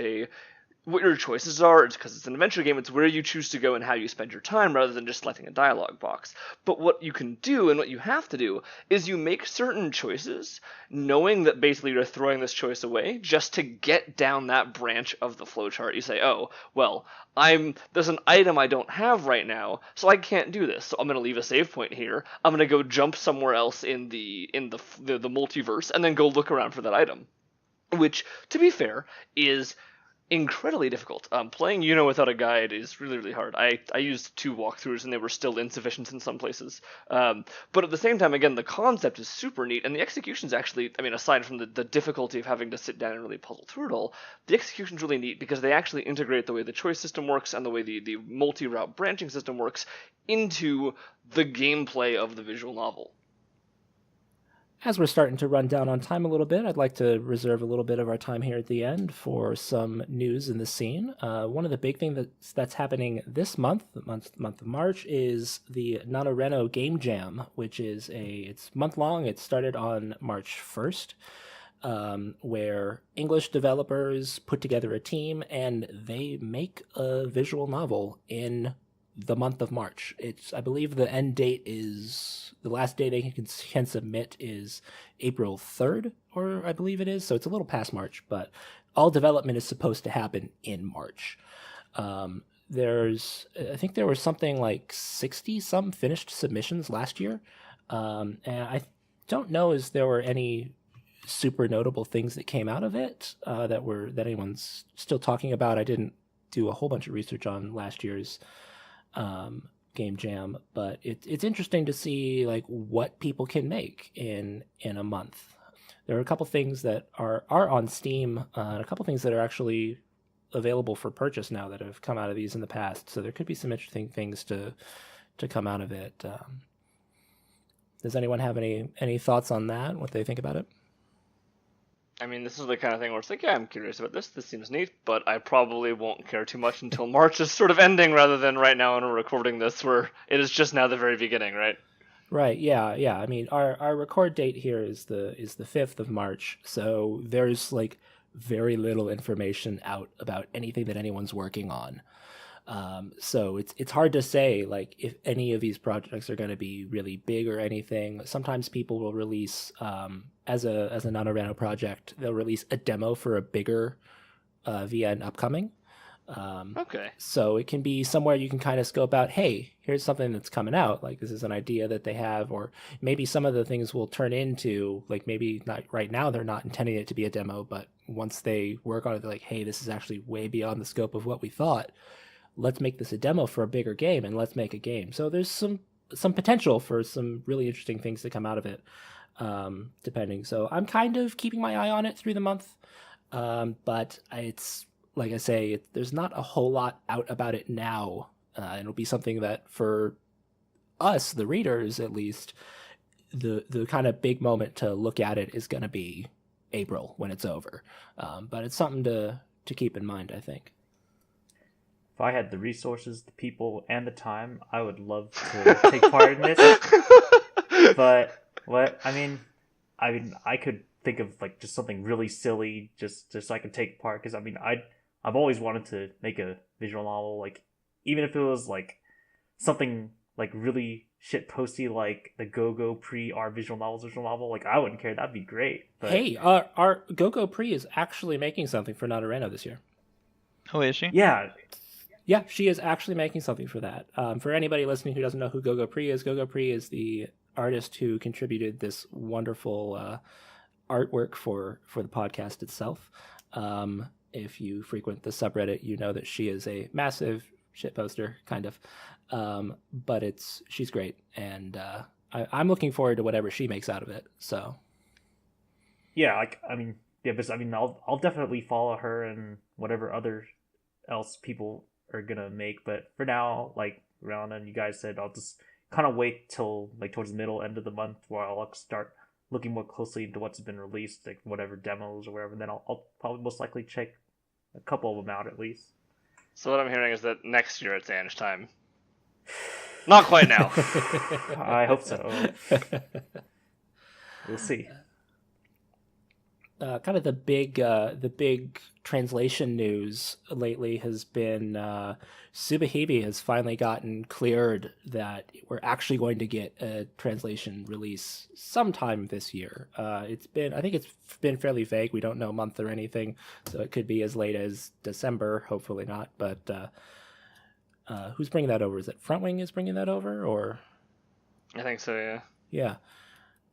what your choices are. It's because it's an adventure game. It's where you choose to go and how you spend your time rather than just selecting a dialogue box. But what you can do and what you have to do is you make certain choices knowing that basically you're throwing this choice away just to get down that branch of the flowchart. You say, oh, well, there's an item I don't have right now, so I can't do this. So I'm going to leave a save point here. I'm going to go jump somewhere else in the multiverse and then go look around for that item. Which, to be fair, is incredibly difficult. Playing without a guide is really, really hard. I used 2 walkthroughs and they were still insufficient in some places. But at the same time, again, the concept is super neat, and the execution's actually, aside from the difficulty of having to sit down and really puzzle through it all, the execution's really neat because they actually integrate the way the choice system works and the way the multi-route branching system works into the gameplay of the visual novel. As we're starting to run down on time a little bit, I'd like to reserve a little bit of our time here at the end for some news in the scene. One of the big things that's happening this month of March, is the NaNoRenO Game Jam, which is it's month long. It started on March 1st, where English developers put together a team and they make a visual novel in the month of March. I believe the end date is, the last day they can submit is April 3rd, or I believe it is. So it's a little past March, but all development is supposed to happen in March. I think there was something like 60 some finished submissions last year. And I don't know if there were any super notable things that came out of it that anyone's still talking about. I didn't do a whole bunch of research on last year's game jam, but it's interesting to see like what people can make in a month. There are a couple things that are on Steam, and a couple things that are actually available for purchase now that have come out of these in the past. So there could be some interesting things to come out of it. Does anyone have any thoughts on that? What they think about it? I mean, this is the kind of thing where it's like, yeah, I'm curious about this. This seems neat, but I probably won't care too much until March is sort of ending, rather than right now when we're recording this, where it is just now the very beginning, right? Right. Yeah. I mean, our record date here is the 5th of March, so there's like very little information out about anything that anyone's working on. So it's hard to say like if any of these projects are going to be really big or anything. Sometimes people will release as a NaNoRano project, they'll release a demo for a bigger VN upcoming. Okay. So it can be somewhere you can kind of scope out, hey, here's something that's coming out. Like this is an idea that they have, or maybe some of the things will turn into like maybe not right now they're not intending it to be a demo, but once they work on it, they're like, hey, this is actually way beyond the scope of what we thought. Let's make this a demo for a bigger game and let's make a game. So there's some potential for some really interesting things to come out of it, depending. So I'm kind of keeping my eye on it through the month. But it's, like I say, there's not a whole lot out about it now. It'll be something that for us, the readers at least, the kind of big moment to look at it is going to be April when it's over. But it's something to keep in mind, I think. If I had the resources, the people, and the time, I would love to take part in this. But I could think of like just something really silly, just so I could take part. Because I've always wanted to make a visual novel, like even if it was like something like really shit posty, like the Go Pre our visual novel. Like I wouldn't care. That'd be great. But hey, our Go Pre is actually making something for NaNoRano this year. Oh, is she? Yeah, she is actually making something for that. For anybody listening who doesn't know who Go Pre is the artist who contributed this wonderful artwork for the podcast itself. If you frequent the subreddit, you know that she is a massive shitposter, kind of. But she's great, and I'm looking forward to whatever she makes out of it. So, yeah, I'll definitely follow her and whatever other else people are gonna make. But for now, like Round and you guys said, I'll just kind of wait till like towards the end of the month where I'll start looking more closely into what's been released, like whatever demos or whatever. And then I'll probably most likely check a couple of them out at least. So what I'm hearing is that next year it's AngeTime. Not quite now. I hope so. We'll see. Kind of the big translation news lately has been Subarashiki has finally gotten cleared that we're actually going to get a translation release sometime this year. I think it's been fairly vague. We don't know month or anything, so it could be as late as December. Hopefully not. But who's bringing that over? Is it Frontwing is bringing that over, or? I think so. Yeah. Yeah.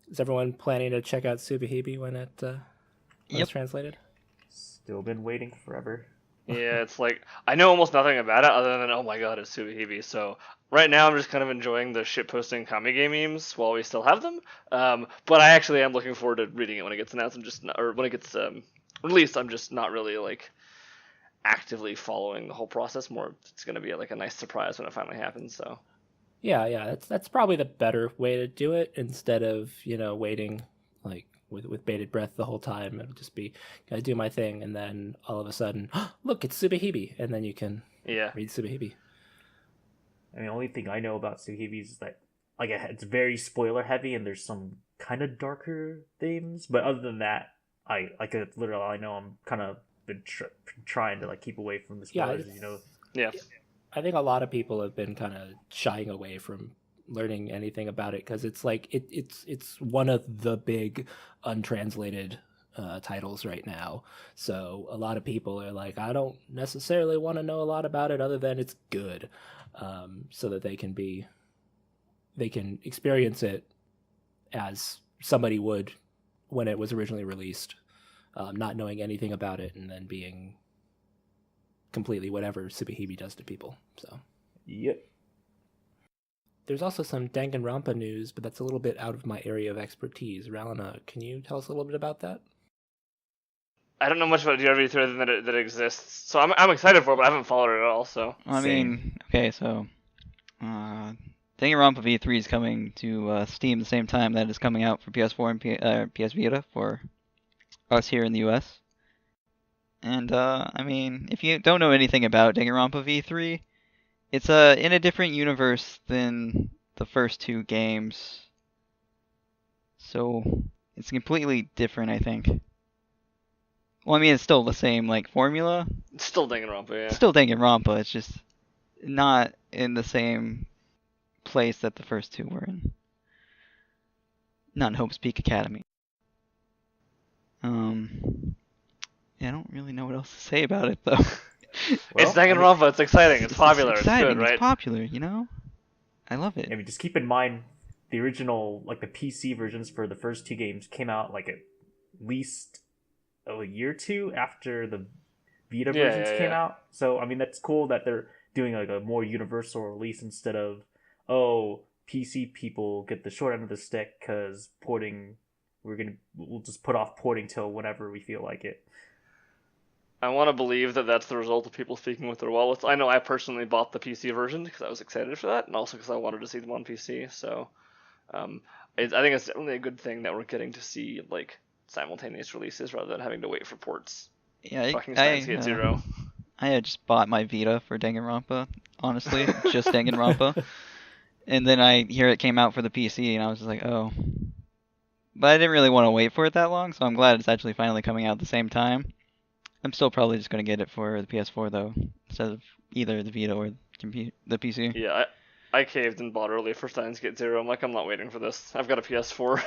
Is everyone planning to check out Subarashiki when it's translated? Still been waiting forever. Yeah, it's like I know almost nothing about it other than oh my god, it's Subarashiki. So right now I'm just kind of enjoying the shitposting Kamige memes while we still have them. But I actually am looking forward to reading it when it gets announced. Or when it gets released. I'm just not really like actively following the whole process. More, it's going to be like a nice surprise when it finally happens. So yeah, that's probably the better way to do it instead of waiting like with bated breath the whole time. It'll just be, gotta do my thing, and then all of a sudden, look, it's Subarashiki, and then you can read Subarashiki. I mean, the only thing I know about Subarashiki is that like it's very spoiler heavy, and there's some kind of darker themes. But other than that, I know I'm kind of been trying to like keep away from the spoilers. Yeah. I think a lot of people have been kind of shying away from learning anything about it because it's like it's one of the big untranslated titles right now. So a lot of people are like, I don't necessarily want to know a lot about it other than it's good, so that they can experience it as somebody would when it was originally released, not knowing anything about it and then being completely whatever Subarashiki does to people. So Yep. there's also some Danganronpa news, but that's a little bit out of my area of expertise. Ralina, can you tell us a little bit about that? I don't know much about DRV3 other than that it exists, so I'm excited for it, but I haven't followed it at all. So I mean, okay, so Danganronpa V3 is coming to Steam the same time that it's coming out for PS4 and PS Vita for us here in the US. And I mean, if you don't know anything about Danganronpa V3, it's in a different universe than the first two games. So it's completely different, I think. Well, I mean, it's still the same like formula. it's still Danganronpa, yeah. It's still Danganronpa. It's just not in the same place that the first two were in. Not in Hope's Peak Academy. Yeah, I don't really know what else to say about it though. It's Danganronpa. It's exciting. It's popular. It's exciting. It's good, right? It's popular. You know, I love it. I mean, just keep in mind the original, like the PC versions for the first two games came out like at least a year or two after the Vita versions came out. So I mean, that's cool that they're doing like a more universal release instead of, oh, PC people get the short end of the stick because porting, we'll just put off porting till whenever we feel like it. I want to believe that that's the result of people speaking with their wallets. I know I personally bought the PC version because I was excited for that, and also because I wanted to see them on PC. So, I think it's definitely a good thing that we're getting to see like simultaneous releases rather than having to wait for ports. Yeah, Fucking Steins Gate Zero. I had just bought my Vita for Danganronpa, honestly, just Danganronpa. And then I hear it came out for the PC, and I was just like, oh. But I didn't really want to wait for it that long, so I'm glad it's actually finally coming out at the same time. I'm still probably just going to get it for the PS4, though, instead of either the Vita or the PC. Yeah, I caved and bought early for Steins Gate Zero. I'm like, I'm not waiting for this. I've got a PS4.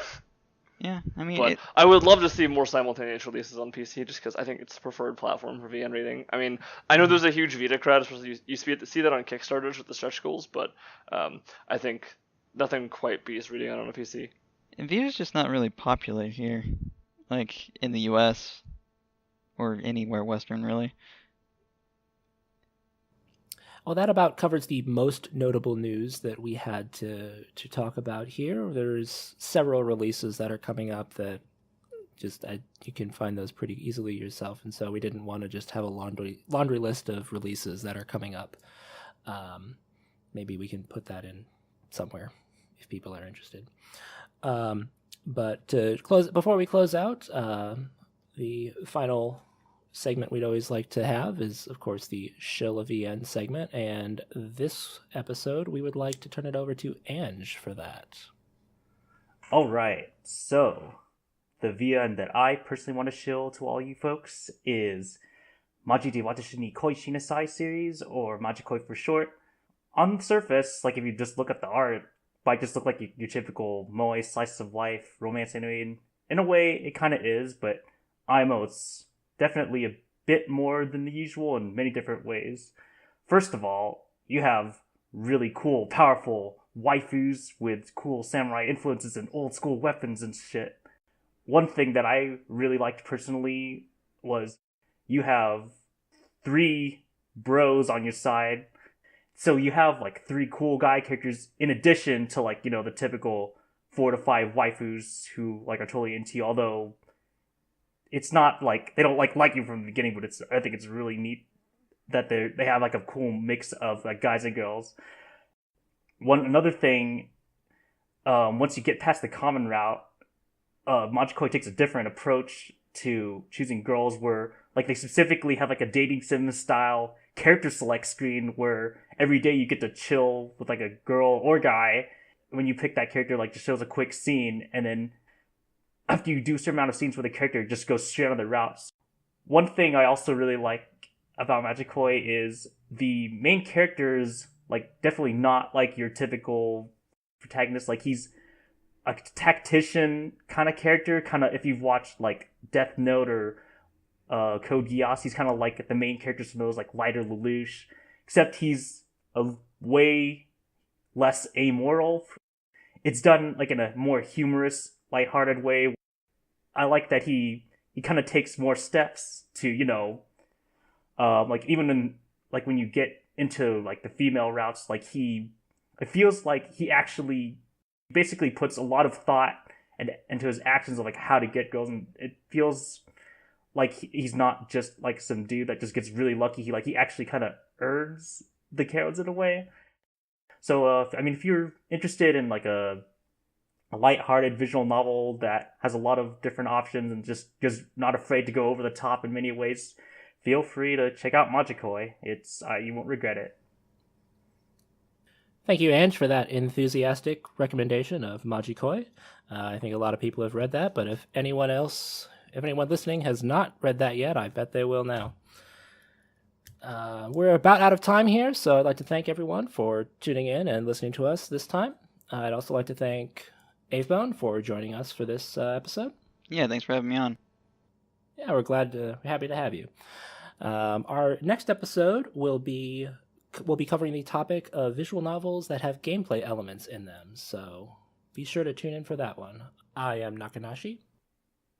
Yeah, I mean... But I would love to see more simultaneous releases on PC, just because I think it's the preferred platform for VN reading. I mean, I know there's a huge Vita crowd, especially you see that on Kickstarters with the stretch goals, but I think nothing quite beats reading it on a PC. And Vita's just not really popular here, like in the US, or anywhere Western, really. Well, that about covers the most notable news that we had to talk about here. There's several releases that are coming up that you can find those pretty easily yourself, and so we didn't want to just have a laundry list of releases that are coming up. Maybe we can put that in somewhere if people are interested. But before we close out, the final segment we'd always like to have is, of course, the Shill VN segment, and this episode we would like to turn it over to Ange for that. All right, so the VN that I personally want to shill to all you folks is Maji de Watashi ni Koi Shinasai series, or Majikoi for short. On the surface, like if you just look at the art, it might just look like your typical moe slice of life romance anime. In a way, it kind of is, but it's definitely a bit more than the usual in many different ways. First of all, you have really cool, powerful waifus with cool samurai influences and old school weapons and shit. One thing that I really liked personally was you have 3 bros on your side. So you have like 3 cool guy characters in addition to like, the typical 4 to 5 waifus who like are totally into you, although it's not like they don't like you from the beginning, but I think it's really neat that they have like a cool mix of like guys and girls. Another thing, once you get past the common route, Majikoi takes a different approach to choosing girls, where like they specifically have like a dating sim style character select screen where every day you get to chill with like a girl or guy. When you pick that character, like just shows a quick scene, and then after you do a certain amount of scenes with a character, it just goes straight on the routes. One thing I also really like about Magikoi is the main character is like definitely not like your typical protagonist. Like he's a tactician kind of character, kind of if you've watched like Death Note or Code Geass, he's kind of like the main characters from those like Lighter Lelouch, except he's a way less amoral. It's done like in a more humorous, lighthearted way. I like that he kind of takes more steps to like even in like when you get into like the female routes, like it feels like he actually basically puts a lot of thought and into his actions of like how to get girls, and it feels like he's not just like some dude that just gets really lucky. He actually kind of earns the carrots in a way. So I mean, if you're interested in like a light-hearted visual novel that has a lot of different options and just is not afraid to go over the top in many ways, feel free to check out Magikoi. It's you won't regret it. Thank you, Ange, for that enthusiastic recommendation of Magikoi. I think a lot of people have read that, but if anyone listening has not read that yet, I bet they will now. We're about out of time here, so I'd like to thank everyone for tuning in and listening to us this time. I'd also like to thank Avebone for joining us for this episode. Yeah, thanks for having me on. Yeah, we're happy to have you. Our next episode will be covering the topic of visual novels that have gameplay elements in them, so be sure to tune in for that one. I am Nakanashi.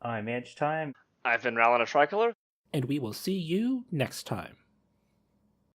I'm AngeTime. I've been Rallin a Tricolor. And we will see you next time.